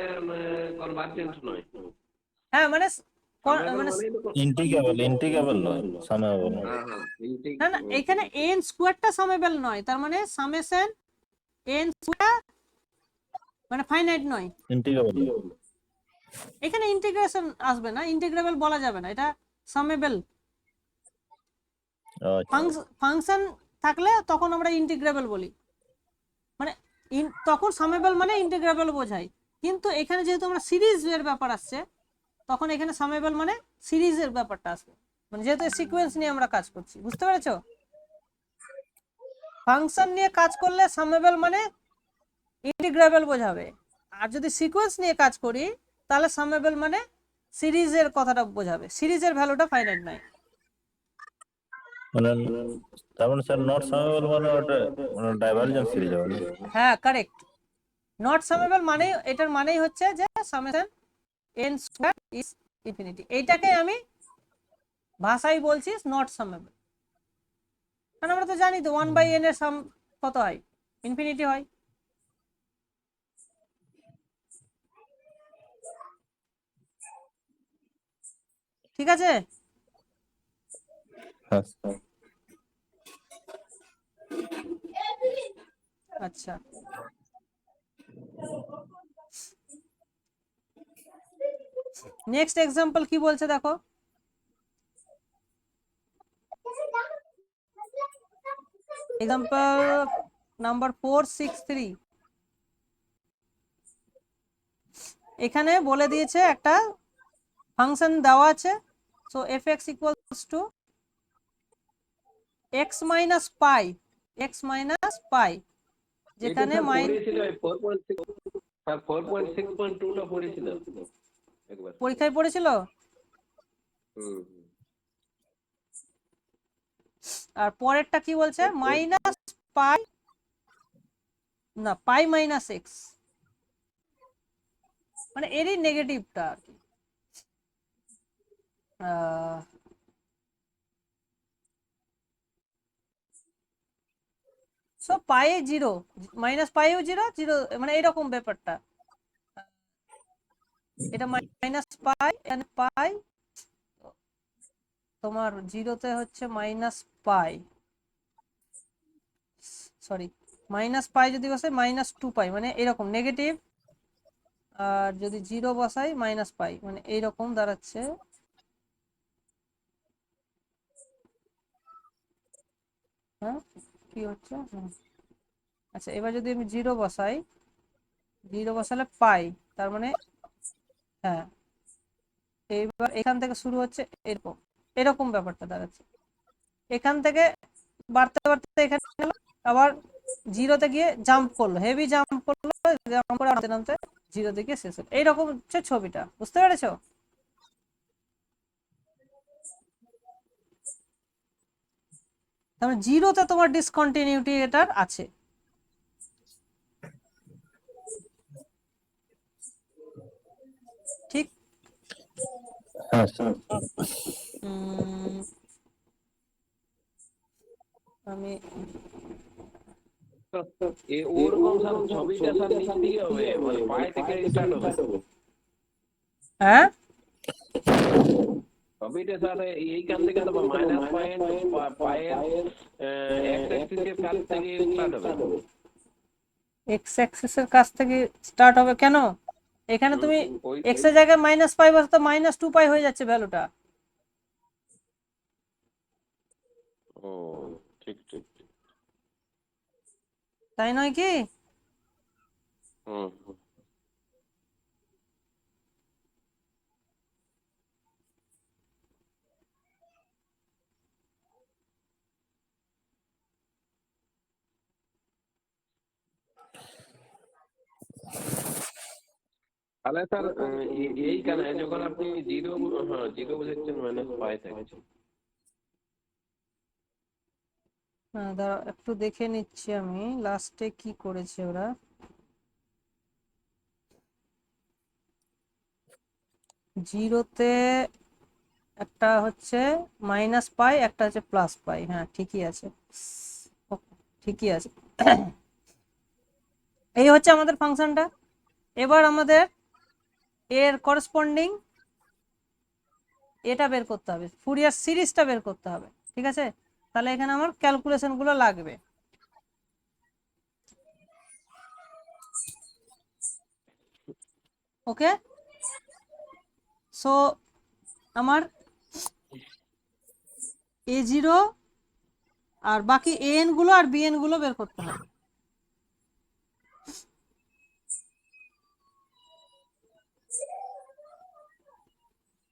কনভার্জেন্ট নয়। হ্যাঁ, মানে মানে ইন্টিগ্রেবল নয়, সামেবল। হ্যাঁ হ্যাঁ না না, এখানে n স্কোয়ারটা সামেবল নয়, তার মানে সামেশন n স্কোয়ার মানে ফাইনাইট নয়। ইন্টিগ্রেবল। এখানে ইন্টিগ্রেশন আসবে না, ইন্টিগ্রেবল বলা যাবে না, এটা সামেবল। আচ্ছা, ফাংশন থাকলে তখন আমরা ইন্টিগ্রেবল বলি, মানে তখন সামেবল মানে ইন্টিগ্রেবল বোঝায়। কিন্তু এখানে যেহেতু আমরা সিরিজের ব্যাপার আসছে, তখন এখানে সামেবল মানে সিরিজের ব্যাপারটা আসবে, মানে যেহেতু সিকোয়েন্স নিয়ে আমরা কাজ করছি, বুঝতে পেরেছো? ফাংশন নিয়ে কাজ করলে সামেবল মানে ইন্টিগ্রেবল বোঝাবে, আর যদি সিকোয়েন্স নিয়ে কাজ করি তাহলে সামেবল মানে সিরিজের কথাটা বোঝাবে, সিরিজের ভ্যালুটা ফাইনাইট নয়। মানে তার মানে স্যার নট সামেবল মানে ওটা মানে ডাইভারজেন্স সিরিজ হবে না? হ্যাঁ কারেক্ট, নট সামেবল মানে এটার মানেই হচ্ছে যে summation n square is infinity, এইটাকে আমি ভাষায় বলছি নট সামেবল। কারণ আমরা তো জানি তো 1/n এর সাম কত হয়, ইনফিনিটি হয়। ঠিক আছে, হ্যাঁ। আচ্ছা নেক্সট এক্সাম্পল কি বলছে দেখো। এক্সাম্পল নাম্বার 463, এখানে বলে দিয়েছে একটা ফাংশন দেওয়া আছে, so fx equals to x minus পাই, যেখানে পড়েছিল 4.6 স্যার 4.6.2 টা পড়েছিল একবার। পরীক্ষায় পড়েছিল। হুম আর পরেরটা কি বলছে, মাইনাস পাই না পাই মাইনাস এক্স, মানে এরই নেগেটিভটা আর কি। সো পাই 0 মাইনাস পাইও 0 0, মানে এইরকম ব্যাপারটা। এটা মাইনাস পাই এন্ড পাই, তোমার জিরোতে হচ্ছে মাইনাস পাই, সরি মাইনাস পাই যদি বসাই -2 পাই, মানে এরকম নেগেটিভ। আর যদি 0 বসাই মাইনাস পাই, মানে এইরকম দাঁড়াচ্ছে। হ্যাঁ কি হচ্ছে, আচ্ছা এবার যদি আমি 0 বসাই, 0 বসালে পাই, তার মানে হ্যাঁ এইবার এখান থেকে শুরু হচ্ছে এরকম, এরকম ব্যাপারটা দাঁড়াচ্ছে। এখান থেকে বাড়তে বাড়তে এখানে গেল, আবার 0-তে গিয়ে জাম্প করলো, হেভি জাম্প করলো, জাম্প করে নামতে নামতে 0-তে গিয়ে শেষ হলো, এইরকম হচ্ছে ছবিটা, বুঝতে পেরেছো? তাহলে 0-তে তোমার ডিসকন্টিনিউটি এটার আছে। ঠিক, হ্যাঁ স্যার। আমি ওরকম স্যার ছবিটা স্যার নিচ দিকে হবে, মানে পাই থেকে স্টার্ট হবে হ্যাঁ ছবিটা স্যার। এইখান থেকে তো মাইনাস পয়েন্ট পায়ের এক্স অ্যাক্সিসের কাছ থেকে স্টার্ট হবে, এক্স অ্যাক্সিসের কাছ থেকে স্টার্ট হবে কেন? এখানে তুমি এক্স এর জায়গায় মাইনাস পাই বসে তো -2 পাই হয়ে যাচ্ছে ভ্যালুটা। ও ঠিক ঠিক ঠিক। তাই নয় কি? হুম তাহলে স্যার এইখানে যখন আপনি 0 হ্যাঁ 0 বোঝাচ্ছেন মাইনাস পাই থেকে, হ্যাঁ দাঁড়াও একটু দেখে নিচ্ছি আমি লাস্টে কি করেছে ওরা। জিরোতে একটা হচ্ছে মাইনাস পাই, একটা হচ্ছে প্লাস পাই, হ্যাঁ ঠিকই আছে, ঠিকই আছে। এই হচ্ছে আমাদের ফাংশনটা। এবার আমাদের এর করেসপন্ডিং এটা বের করতে হবে, ফুরিয়ার সিরিজটা বের করতে হবে। ঠিক আছে, তাহলে এখানে আমার ক্যালকুলেশন গুলো লাগবে। ওকে, সো আমার a0 আর বাকি an গুলো আর bn গুলো বের করতে হবে।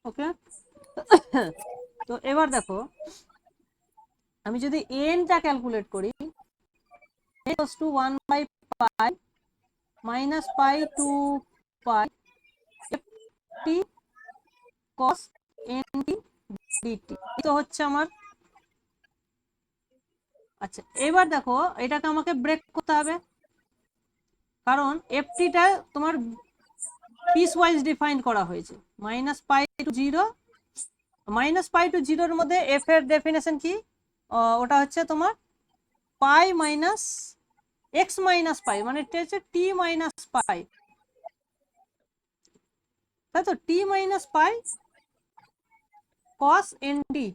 ওকে, তো এবার দেখো আমি যদি n টা ক্যালকুলেট করি, equals to 1 by pi minus pi to pi ft cos nt dt, তো হচ্ছে আমার। আচ্ছা, এবার দেখো এটাকে আমাকে ব্রেক করতে হবে, কারণ ft টা তোমার পিস ওয়াইজ ডিফাইন করা হয়েছে। Minus pi to zero, minus pi to জিরোর মধ্যে এফ এর ডেফিনেশন কি? ওটা হচ্ছে তোমার pi minus x minus pi, মানে এটা হচ্ছে টি মাইনাস পাই, তাই তো? T minus pi cos n d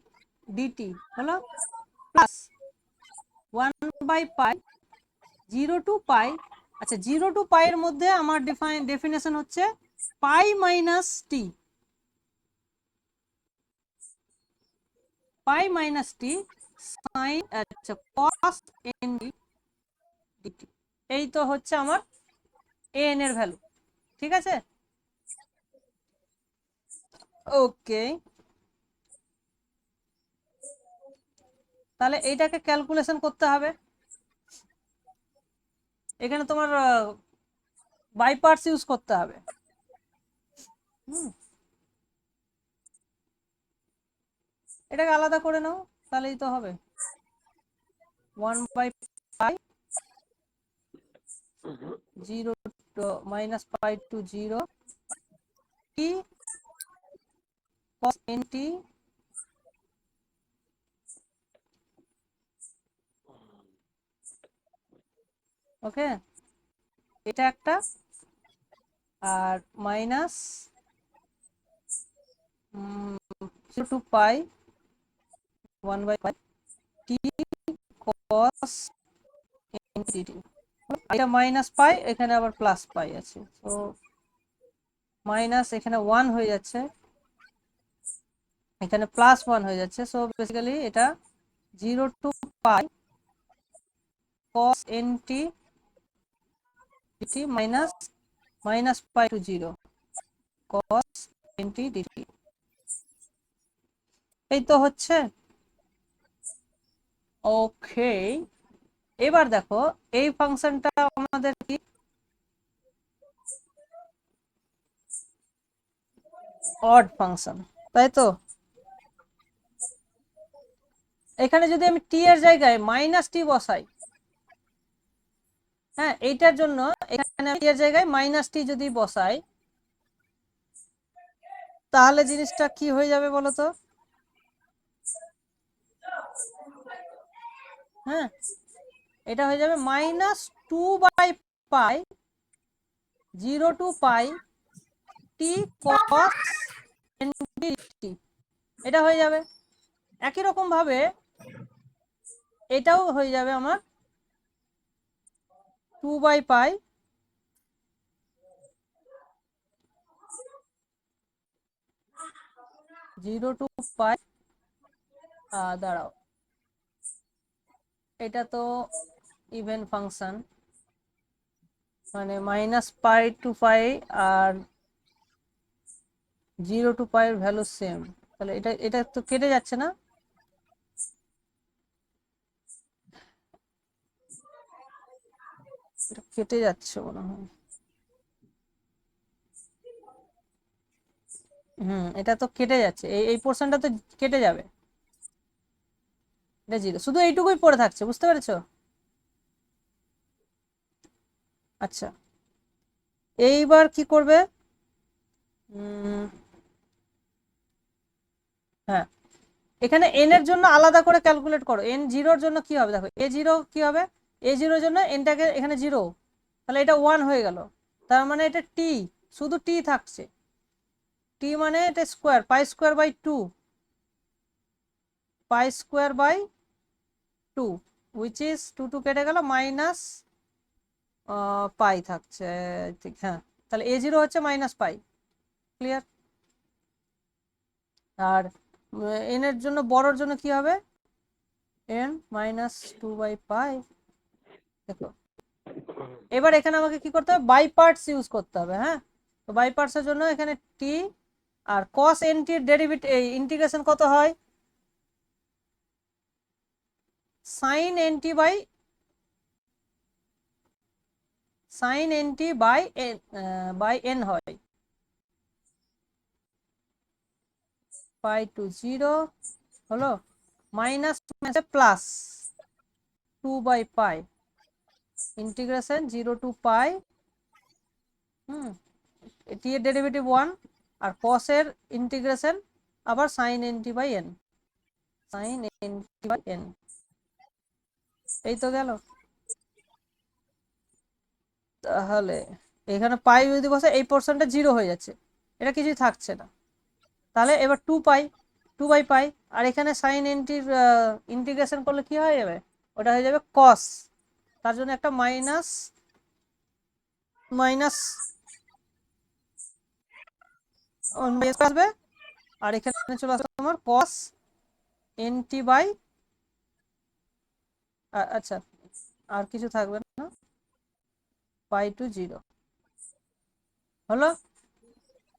dt হলো plus 1 by pi 0 to pi. আচ্ছা, 0 টু পাই এর মধ্যে আমার ডেফিনেশন হচ্ছে pi minus t, pi minus t sine, আচ্ছা কস এন ডি ডিটি, এই তো হচ্ছে আমার এন এর ভ্যালু। ঠিক আছে, ওকে, তাহলে এইটাকে ক্যালকুলেশন করতে হবে। এখানে তোমার বাই পার্টস ইউজ করতে হবে। এটাকে আলাদা করে নাও, তাহলেই তো হবে। 1 by pi 0 minus pi to 0 T cos nt okay, এটা একটা, আর minus 0 to pi 1 by pi T cos nt dt, এটা মাইনাস পাই, এখানে আবার প্লাস পাই আছে, তো মাইনাস এখানে 1 হয়ে যাচ্ছে, এখানে প্লাস 1 হয়ে যাচ্ছে। সো বেসিক্যালি এটা 0 to pi cos nt dt minus minus pi to 0 cos nt dt, এই তো হচ্ছে। ওকে, এবার দেখো এই ফাংশনটা আমাদের কি অড ফাংশন, তাই তো? এখানে যদি আমি টি এর জায়গায় মাইনাস টি বসাই, হ্যাঁ এইটার জন্য এখানে টি এর জায়গায় মাইনাস টি যদি বসাই, তাহলে জিনিসটা কি হয়ে যাবে বলো তো? হ্যাঁ, এটা হয়ে যাবে minus 2 by pi 0 to pi T cos nt, এটা হয়ে যাবে। একই রকম ভাবে এটাও হয়ে যাবে আমার 2 বাই পাই 0 টু পাই, দাঁড়াও, এটা তো ইভেন ফাংশন, মানে minus pi to pi R 0 to pi এর ভ্যালু সেম, তাহলে এটা এটা তো কেটে যাচ্ছে না? এটা কেটে যাচ্ছে মনে হয়। এটা তো কেটে যাচ্ছে, এই পোর্শনটা তো কেটে যাবে, এটা 0, শুধু এইটুকুই পড়ে থাকছে, বুঝতে পেরেছো? আচ্ছা, এইবার কি করবে? হ্যাঁ, এখানে n এর জন্য আলাদা করে ক্যালকুলেট করো। n 0 এর জন্য কি হবে দেখো, a0 কি হবে? a0 এর জন্য nটাকে এখানে 0, তাহলে এটা 1 হয়ে গেল, তার মানে এটা t, শুধু t থাকছে, t টি মানে এটা square, pi square by 2, pi square by 2 which is 2 কেটে গেল, মাইনাস পাই থাকছে ঠিক। হ্যাঁ, তাহলে a0 হচ্ছে মাইনাস পাই। ক্লিয়ার? আর n এর জন্য, বড়র জন্য কি হবে, n মাইনাস 2/পাই। দেখো এবার এখানে আমাকে কি করতে হবে, বাই পার্টস ইউজ করতে হবে। হ্যাঁ, তো বাই পার্টস এর জন্য এখানে t আর cos nt এর ডেরিভেটিভ, এই ইন্টিগ্রেশন কত হয়, sin nt বাই n হয়, পাই টু 0 হলো, মাইনাস প্লাস 2/পাই ইন্টিগ্রেশন 0 টু পাই, টি এর ডেরিভেটিভ 1 আর cos এর ইন্টিগ্রেশন আবার sin nt by n, sin nt by n। এই তো গেল। তাহলে এখানে পাই যদি বসে, এই পোর্শনটা 0 হয়ে যাচ্ছে, এটা কিছুই থাকছে না। তাহলে এবার 2/পাই, আর এখানে sin nt ইন্টিগ্রেশন করলে কি হয়ে যাবে, ওটা হয়ে যাবে cos, তার জন্য একটা মাইনাস আসবে, আর এখানে চলে আসবে তোমার cos nt বাই, আচ্ছা আর কিছু থাকবে না, পাই টু 0 হলো।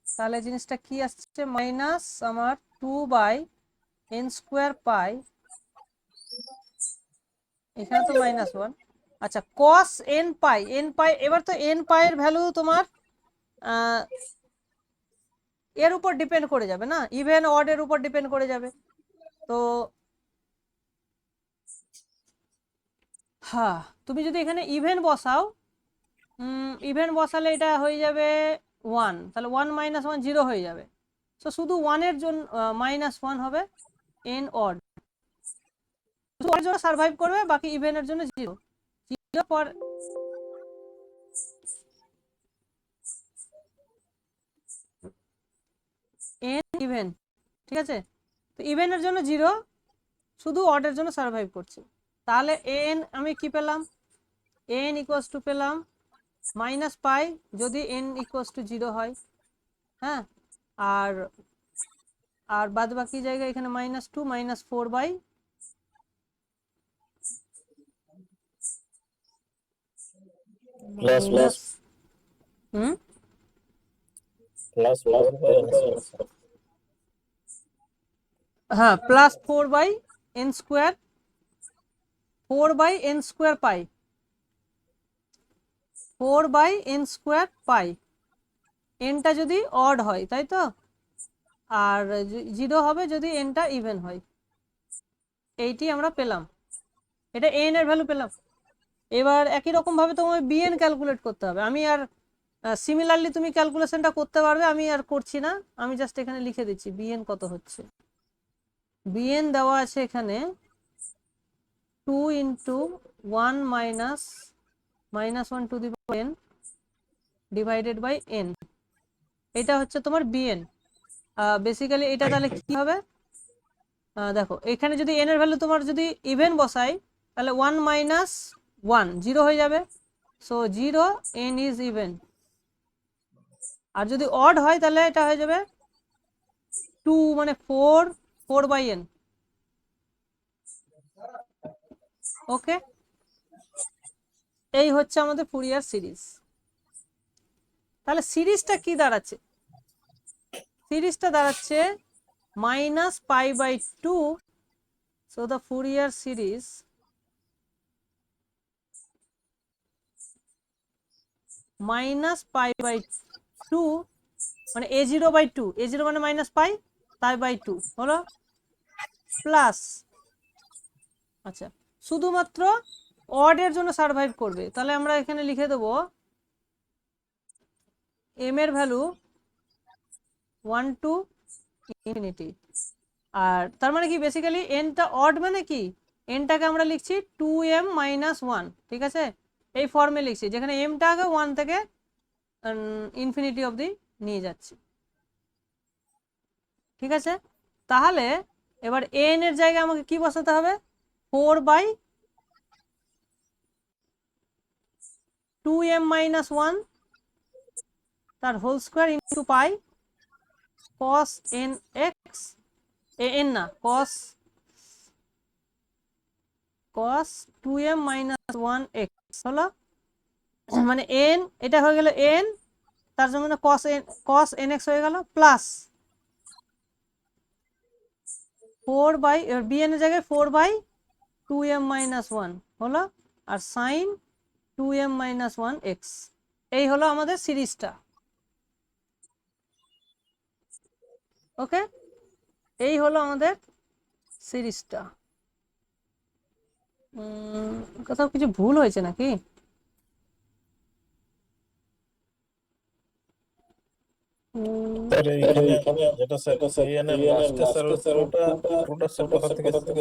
তাহলে জিনিসটা কি আসছে, মাইনাস আমার 2/n² পাই, এখানে তো -1, আচ্ছা cos n পাই, এবার তো n পাই এর ভ্যালু তোমার এর উপর ডিপেন্ড করে যাবে না, ইভেন অড এর উপর ডিপেন্ড করে যাবে। তো হ্যাঁ, তুমি যদি এখানে ইভেন বসাও, ইভেন বসালে এটা হয়ে যাবে 1, তাহলে 1 - 1 0 হয়ে যাবে। তো শুধু 1 এর জন্য -1 হবে, n অড শুধু অড এর জন্য সার্ভাইভ করবে, বাকি ইভেনের জন্য 0 পর n ইভেন। ঠিক আছে, তো ইভেনের জন্য 0, শুধু অড এর জন্য সার্ভাইভ করছে। তাহলে n আমি কি পেলাম, n ইকুয়ালস টু পেলাম -পাই যদি n ইকুয়ালস টু 0 হয়। হ্যাঁ, আর বাদ বাকি জায়গায় এখানে -2 -4 by plus plus plus 4/n²। হ্যাঁ, প্লাস 4/n², 4/n² পাই, 4/n² পাই, nটা যদি অড হয়, তাই তো, আর 0 হবে যদি nটা ইভেন হয়। এইটি আমরা পেলাম, এটা n এর ভ্যালু পেলাম। এবার একই রকম ভাবে তোমায় bn ক্যালকুলেট করতে হবে। আমি আর সিমিলারলি তুমি ক্যালকুলেশনটা করতে পারবে, আমি আর করছি না, আমি জাস্ট এখানে লিখে দিচ্ছি bn কত হচ্ছে। bn দেওয়া আছে এখানে 2 × 1 - -1 to the power n divided by n, এটা হচ্ছে তোমার bn। বেসিক্যালি এটা তাহলে কি হবে, দেখো এখানে যদি n এর ভ্যালু তোমার যদি ইভেন বসাই, তাহলে 1 - 1 0 হয়ে যাবে, সো 0 n ইজ ইভেন। আর যদি অড হয় তাহলে এটা হয়ে যাবে 2 মানে 4/n। ওকে, এই হচ্ছে আমাদের ফুরিয়ার সিরিজ। তাহলে সিরিজটা কি দাঁড়াচ্ছে, সিরিজটা দাঁড়াচ্ছে -π/2, so the Fourier series -π/2 মানে a0/2, a0 মানে -π, তাই বাই 2 হলো, প্লাস, আচ্ছা শুধুমাত্র অড এর জন্য সার্ভাইভ করবে, তাহলে আমরা এখানে লিখে দেবো m এর ভ্যালু 1 টু ইনফিনিটি। আর তার মানে কি, বেসিক্যালি nটা অড মানে কি, nটাকে আমরা লিখছি 2m - 1, ঠিক আছে, এই ফর্মে লিখছি, যেখানে mটাকে 1 থেকে ইনফিনিটি অবধি নিয়ে যাচ্ছি। ঠিক আছে, তাহলে এবার এন এর জায়গায় আমাকে কি বসাতে হবে, 4/2m-1 তার whole square into pi cos nx n না cos 2m-1 x হলো, মানে n এটা হয়ে গেল n, তার জন্য cos nx হয়ে গেল প্লাস 4 এর bn এর জায়গায় 4/2m-1 হলো, আর sin 2m-1 x। এই হলো আমাদের সিরিজটা। ওকে, এই হলো আমাদের সিরিজটা। কোথাও কিছু ভুল হয়েছে নাকি? স্যার এইখানে যেটা স্যার an এর লাস্টে স্যার পুরোটা স্যার কোথা থেকে এসেছে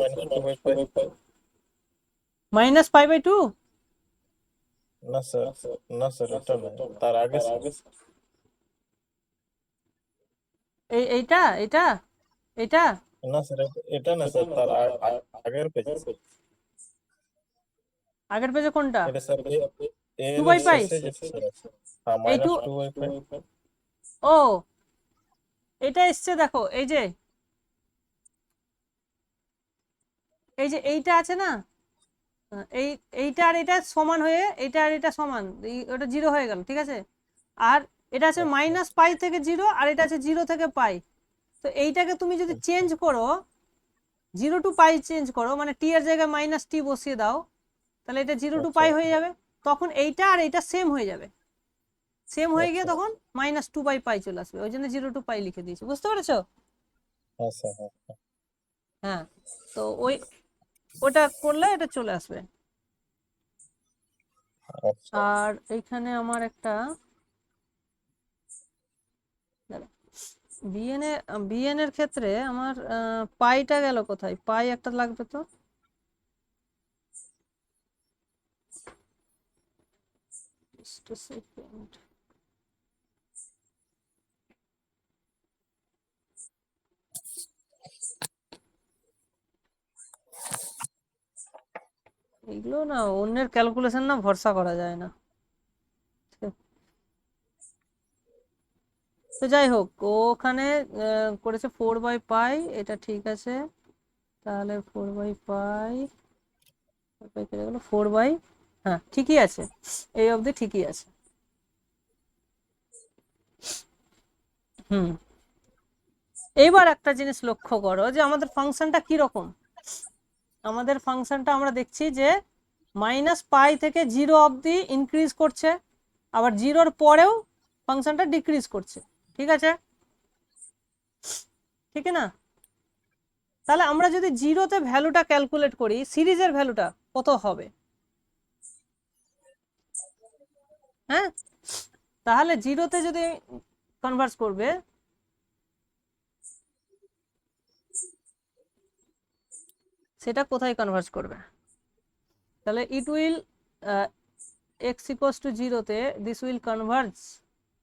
-2/5? -π/2 না স্যার, না স্যার এটা না, তার আগে এইটা এটা এটা না স্যার, এটা না স্যার, তার আগের পেজ। আগের পেজে কোনটা? এটা স্যার এর 2/π শেষে যেটা স্যার আছে, হ্যাঁ এই টু, -2/5। ও এটা এসছে দেখো, এই যে এইটা আছে না, এইটা আর এটা সমান হয়ে এইটা আর এটা সমান, ওটা 0 হয়ে গেল, ঠিক আছে। আর এটা আছে -π থেকে 0, আর এটা আছে 0 থেকে π। তো এইটাকে তুমি যদি চেঞ্জ করো, 0 to π চেঞ্জ করো, মানে t এর জায়গায় -t বসিয়ে দাও, তাহলে এটা 0 to π হয়ে যাবে। তখন এইটা আর এইটা সেম হয়ে যাবে, সেম হয়ে গিয়ে তখন -2/π চলে আসবে, ওই জন্য 0 to π লিখে দিয়েছি, বুঝতে পেরেছো? হ্যাঁ স্যার, হ্যাঁ, তো ওটা করলে এটা চলে আসবে। আচ্ছা। আর এইখানে আমার একটা বিএন এর ক্ষেত্রে আমার পাইটা গেল কোথায়, পাই একটা লাগবে তো, just a second। এগুলো না অন্যের ক্যালকুলেশন না ভরসা করা যায় না। তো যাই হোক, ওখানে করেছে 4/π, এটা ঠিক আছে, তাহলে 4/π কেটে গেল 4/, হ্যাঁ ঠিকই আছে, এই অবধি ঠিকই আছে। এইবার একটা জিনিস লক্ষ্য করো যে আমাদের ফাংশনটা কি রকম। আমাদের ফাংশনটা আমরা দেখছি যে -π থেকে 0 অবধি ইনক্রিজ করছে, আবার 0-র পরেও ফাংশনটা ডিক্রিজ করছে, ঠিক আছে, ঠিক না? তাহলে আমরা যদি 0-তে ভ্যালুটা ক্যালকুলেট করি, সিরিজের ভ্যালুটা কত হবে? হ্যাঁ, তাহলে 0-তে যদি কনভার্স করবে, সেটা কোথায় কনভার্স করবে? তাহলে ইট উইল x = 0-তে দিস উইল কনভার্জ,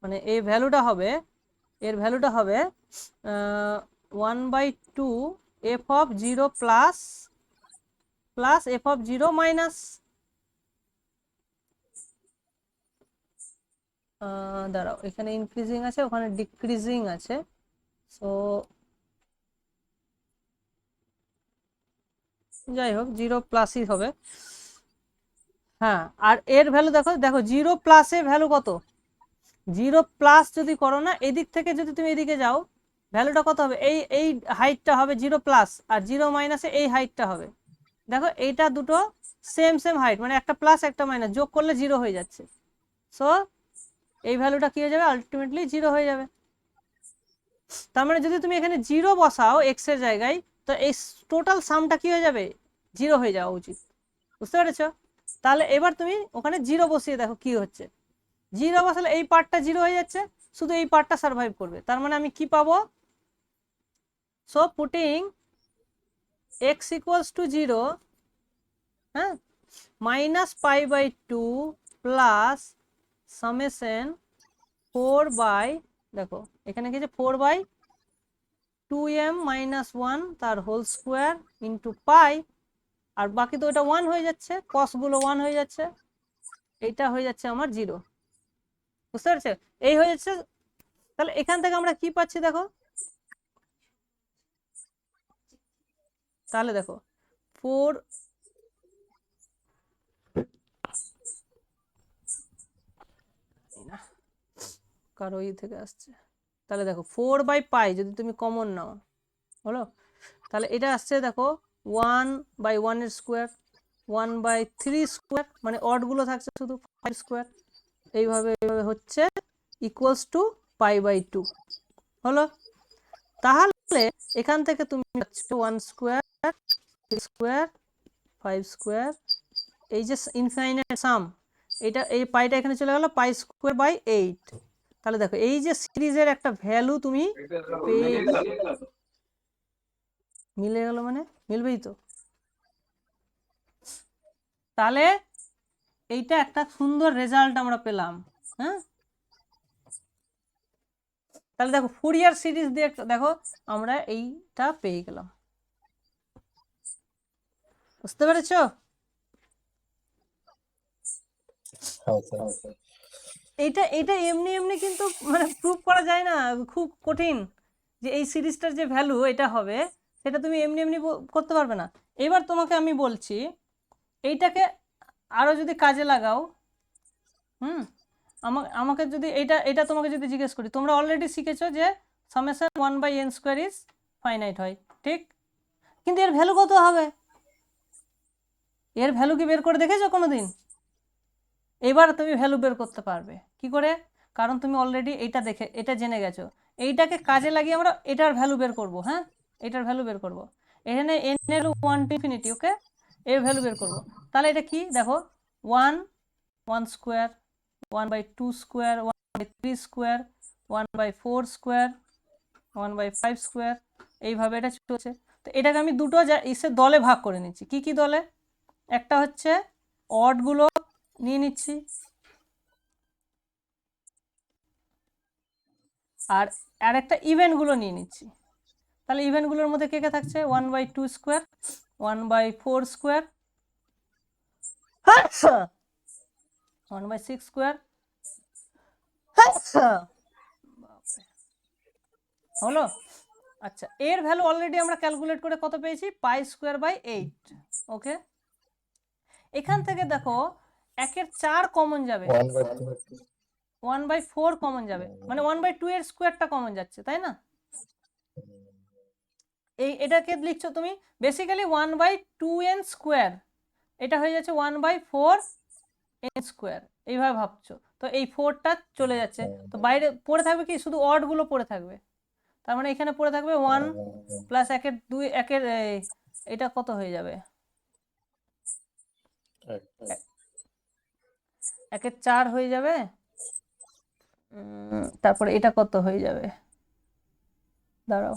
মানে এই ভ্যালুটা হবে, এর ভ্যালুটা হবে 1/2 f(0) প্লাস f(0) মাইনাস, দাঁড়াও, এখানে ইনক্রিজিং আছে, ওখানে ডিক্রিজিং আছে, সো যাই হোক 0+ হবে। হ্যাঁ, আর এর ভ্যালু দেখো 0+ এর ভ্যালু কত, 0+ যদি করো না, এদিক থেকে যদি তুমি এদিকে যাও, ভ্যালুটা কত হবে, এই হাইটটা হবে 0+, আর 0- এই হাইটটা হবে। দেখো এইটা দুটো সেম হাইট, মানে একটা প্লাস একটা মাইনাস, যোগ করলে 0 হয়ে যাচ্ছে, সো এই ভ্যালুটা কি হয়ে যাবে, আলটিমেটলি 0 হয়ে যাবে। তার মানে যদি তুমি এখানে 0 বসাও এক্স এর জায়গায়, তো এই টোটাল সামটা কি হয়ে যাবে, 0 হয়ে যাওয়া উচিত, বুঝতে পেরেছো? তাহলে এবার তুমি ওখানে 0 বসিয়ে দেখো কি হচ্ছে, 0 বসালে এই পার্টটা 0 হয়ে যাচ্ছে, শুধু এই পার্টটা সার্ভাইভ করবে। তার মানে আমি কি পাবো, সো পুটিং x = 0, হ্যাঁ, -π/2 প্লাস সামেশন 4/, দেখো এখানে কি আছে 4/2 2m মাইনাস 1 তার হোল স্কোয়ার ইন্টু পাই, আর বাকি তো এটা 1 হয়ে যাচ্ছে, কস গুলো 1 হয়ে যাচ্ছে, এইটা হয়ে যাচ্ছে আমার 0। বুঝতে পারছো? এই হয়ে যাচ্ছে। তাহলে এখান থেকে আমরা কি পাচ্ছি দেখো, তাহলে দেখো 4 কারো ই থেকে আসছে, তাহলে দেখো 4/পাই যদি তুমি কমন নাও হলো, তাহলে এটা আসছে দেখো 1/1 এর স্কোয়ার, 1/3 স্কোয়ার, মানে অড গুলো থাকছে শুধু 5 স্কোয়ার, এইভাবে হচ্ছে ইকুয়ালস টু π/2 হলো। তাহলে এখান থেকে তুমি পাচ্ছ 1 স্কোয়ার, 3 স্কোয়ার, 5 স্কোয়ার, এই যে ইনফাইনাইট সাম, এটা এই পাইটা এখানে চলে গেল π²/8। তাহলে দেখো এই যে সিরিজের একটা ভ্যালু তুমি পেয়ে মিলে গেল, মানে মিলবেই তো। তাহলে এইটা একটা সুন্দর রেজাল্ট আমরা পেলাম। হ্যাঁ, তাহলে দেখো ফুরিয়ার সিরিজ দিয়ে দেখো আমরা এইটা পেয়ে গেলাম। বুঝতে পেরেছো? এইটা এটা এমনি এমনি কিন্তু মানে প্রুভ করা যায় না, খুব কঠিন যে এই সিরিজটার যে ভ্যালু এটা হবে, সেটা তুমি এমনি এমনি করতে পারবে না। এবার তোমাকে আমি বলছি এইটাকে আরো যদি কাজে লাগাও, আমাকে যদি এটা তোমাকে যদি জিজ্ঞেস করি, তোমরা অলরেডি শিখেছো যে সামেশন 1/n² ইজ ফাইনাইট হয়, ঠিক? কিন্তু এর ভ্যালু কত হবে? এর ভ্যালু কি বের করে দেখেছো কোনোদিন? এবার তুমি ভ্যালু বের করতে পারবে কি করে? কারণ তুমি অলরেডি এটা জেনে গেছো। এইটাকে কাজে লাগিয়ে আমরা এটার ভ্যালু বের করব। হ্যাঁ, এটার ভ্যালু বের করব। এখানে n এর 1 to infinity, ওকে, এর ভ্যালু বের করব। তাহলে এটা কি দেখো, 1 square, 1/2 square, 1/3 square, 1/4 square, 1/5 square, এইভাবে এটা চলছে। তো এটাকে আমি দুটো ইসের দলে ভাগ করে নিচ্ছি। কি কি দলে? একটা হচ্ছে অড গুলো নিয়ে নিচ্ছি, আর আরেকটা ইভেন্ট গুলো নিয়ে নিচ্ছি। তাহলে ইভেন্ট গুলোর মধ্যে কে কে থাকছে? 1/2 স্কোয়ার, 1/4 স্কোয়ার, 1/6 স্কোয়ার, হলো। আচ্ছা, এর ভ্যালু অলরেডি আমরা ক্যালকুলেট করে কত পেয়েছি? π²/8। ওকে, এখান থেকে দেখো 1/4 কমন যাবে, 1/4 কমন যাবে, মানে 1/2 এর স্কোয়ারটা কমন যাচ্ছে, তাই না? এটাকে লিখছো তুমি বেসিক্যালি 1/2n স্কোয়ার, এটা হয়ে যাচ্ছে 1/4n², এইভাবে ভাবছো। তো এই 4টা চলে যাচ্ছে, তো বাইরে পড়ে থাকবে কি? শুধু অড গুলো পড়ে থাকবে। তার মানে এখানে পড়ে থাকবে 1 প্লাস 1/2, 1/, এটা কত হয়ে যাবে? 1/4 হয়ে যাবে। তারপরে এটা কত হয়ে যাবে? দাঁড়াও,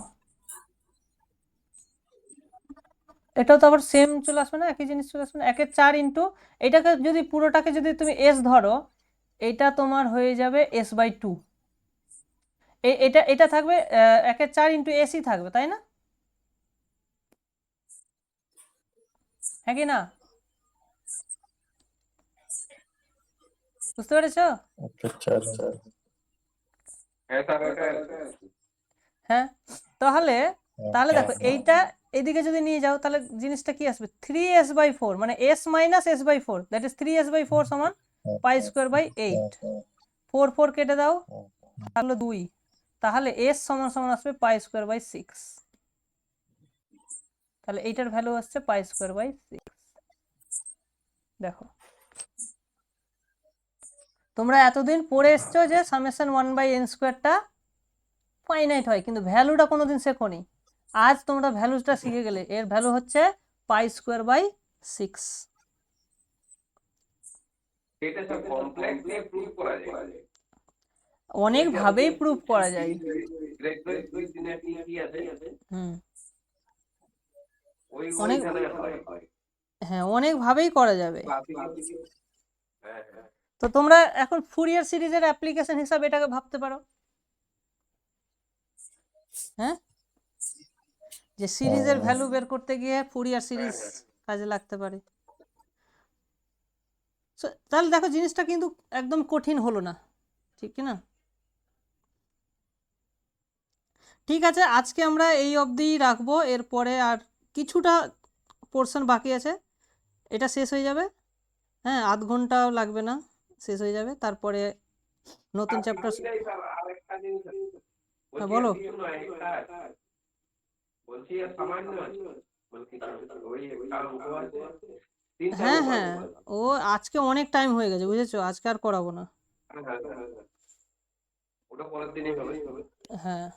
এটাও তো আবার সেম চলে আসবে না, একই জিনিস চলে আসবে না। 1/4 ইন্টু এটাকে যদি পুরোটাকে যদি তুমি s ধরো, এটা তোমার হয়ে যাবে s/2। এটা এটা থাকবে 1/4 ইন্টু এসই থাকবে, তাই না? হ্যাঁ কি না? বুঝতে পেরেছো? হ্যাঁ, তাহলে তাহলে দেখো এইটা এদিকে যদি নিয়ে যাও, তাহলে জিনিসটা কি আসবে? 3s/4, মানে s minus s/4, that is 3s/4 সমান π²/8। 4 4 কেটে দাও, তাহলে 2, তাহলে s সমান সমান আসবে π²/6। তাহলে এইটার ভ্যালু আসছে π²/6। দেখো, তোমরা এতদিন পড়ে এসছো যে সামেশন 1/n²টা ফাইনাইট হয়, কিন্তু ভ্যালুটা কোনোদিন শেখোনি। আজ তোমরা ভ্যালুটা শিখে গেলে। এর ভ্যালু হচ্ছে π²/6। এটা সব কমপ্লেক্স দিয়ে প্রুভ করা যায়। অনেক ভাবেই প্রুভ করা যায়। অনেক, হ্যাঁ, অনেক ভাবেই করা যাবে। তো তোমরা এখন ফুরিয়ার সিরিজের অ্যাপ্লিকেশন হিসাবে এটাকে ভাবতে পারো। হ্যাঁ, যে সিরিজের ভ্যালু বের করতে গিয়ে ফুরিয়ার সিরিজ কাজে লাগতে পারে। তাহলে দেখো জিনিসটা কিন্তু একদম কঠিন হলো না, ঠিক কি না? ঠিক আছে, আজকে আমরা এই অবধিই রাখবো, এরপরে আর কিছুটা পোর্শন বাকি আছে, এটা শেষ হয়ে যাবে। হ্যাঁ, আধ ঘন্টাও লাগবে না, শেষ হয়ে যাবে। তারপরে নতুন চ্যাপ্টার। স্যার আরেকটা জিনিস আছে। হ্যাঁ, বলছি বলো। আর কিছু নয়, একটা বলছি আর সামান্য আছে, বলছি ওই একটা অঙ্ক আছে, তিনটা হ্যাঁ অঙ্ক হ্যাঁ, আছে। ও আজকে অনেক টাইম হয়ে গেছে, বুঝেছো, আজকে আর করাবো না। হ্যাঁ, ওটা পরের দিনই হবে। হ্যাঁ।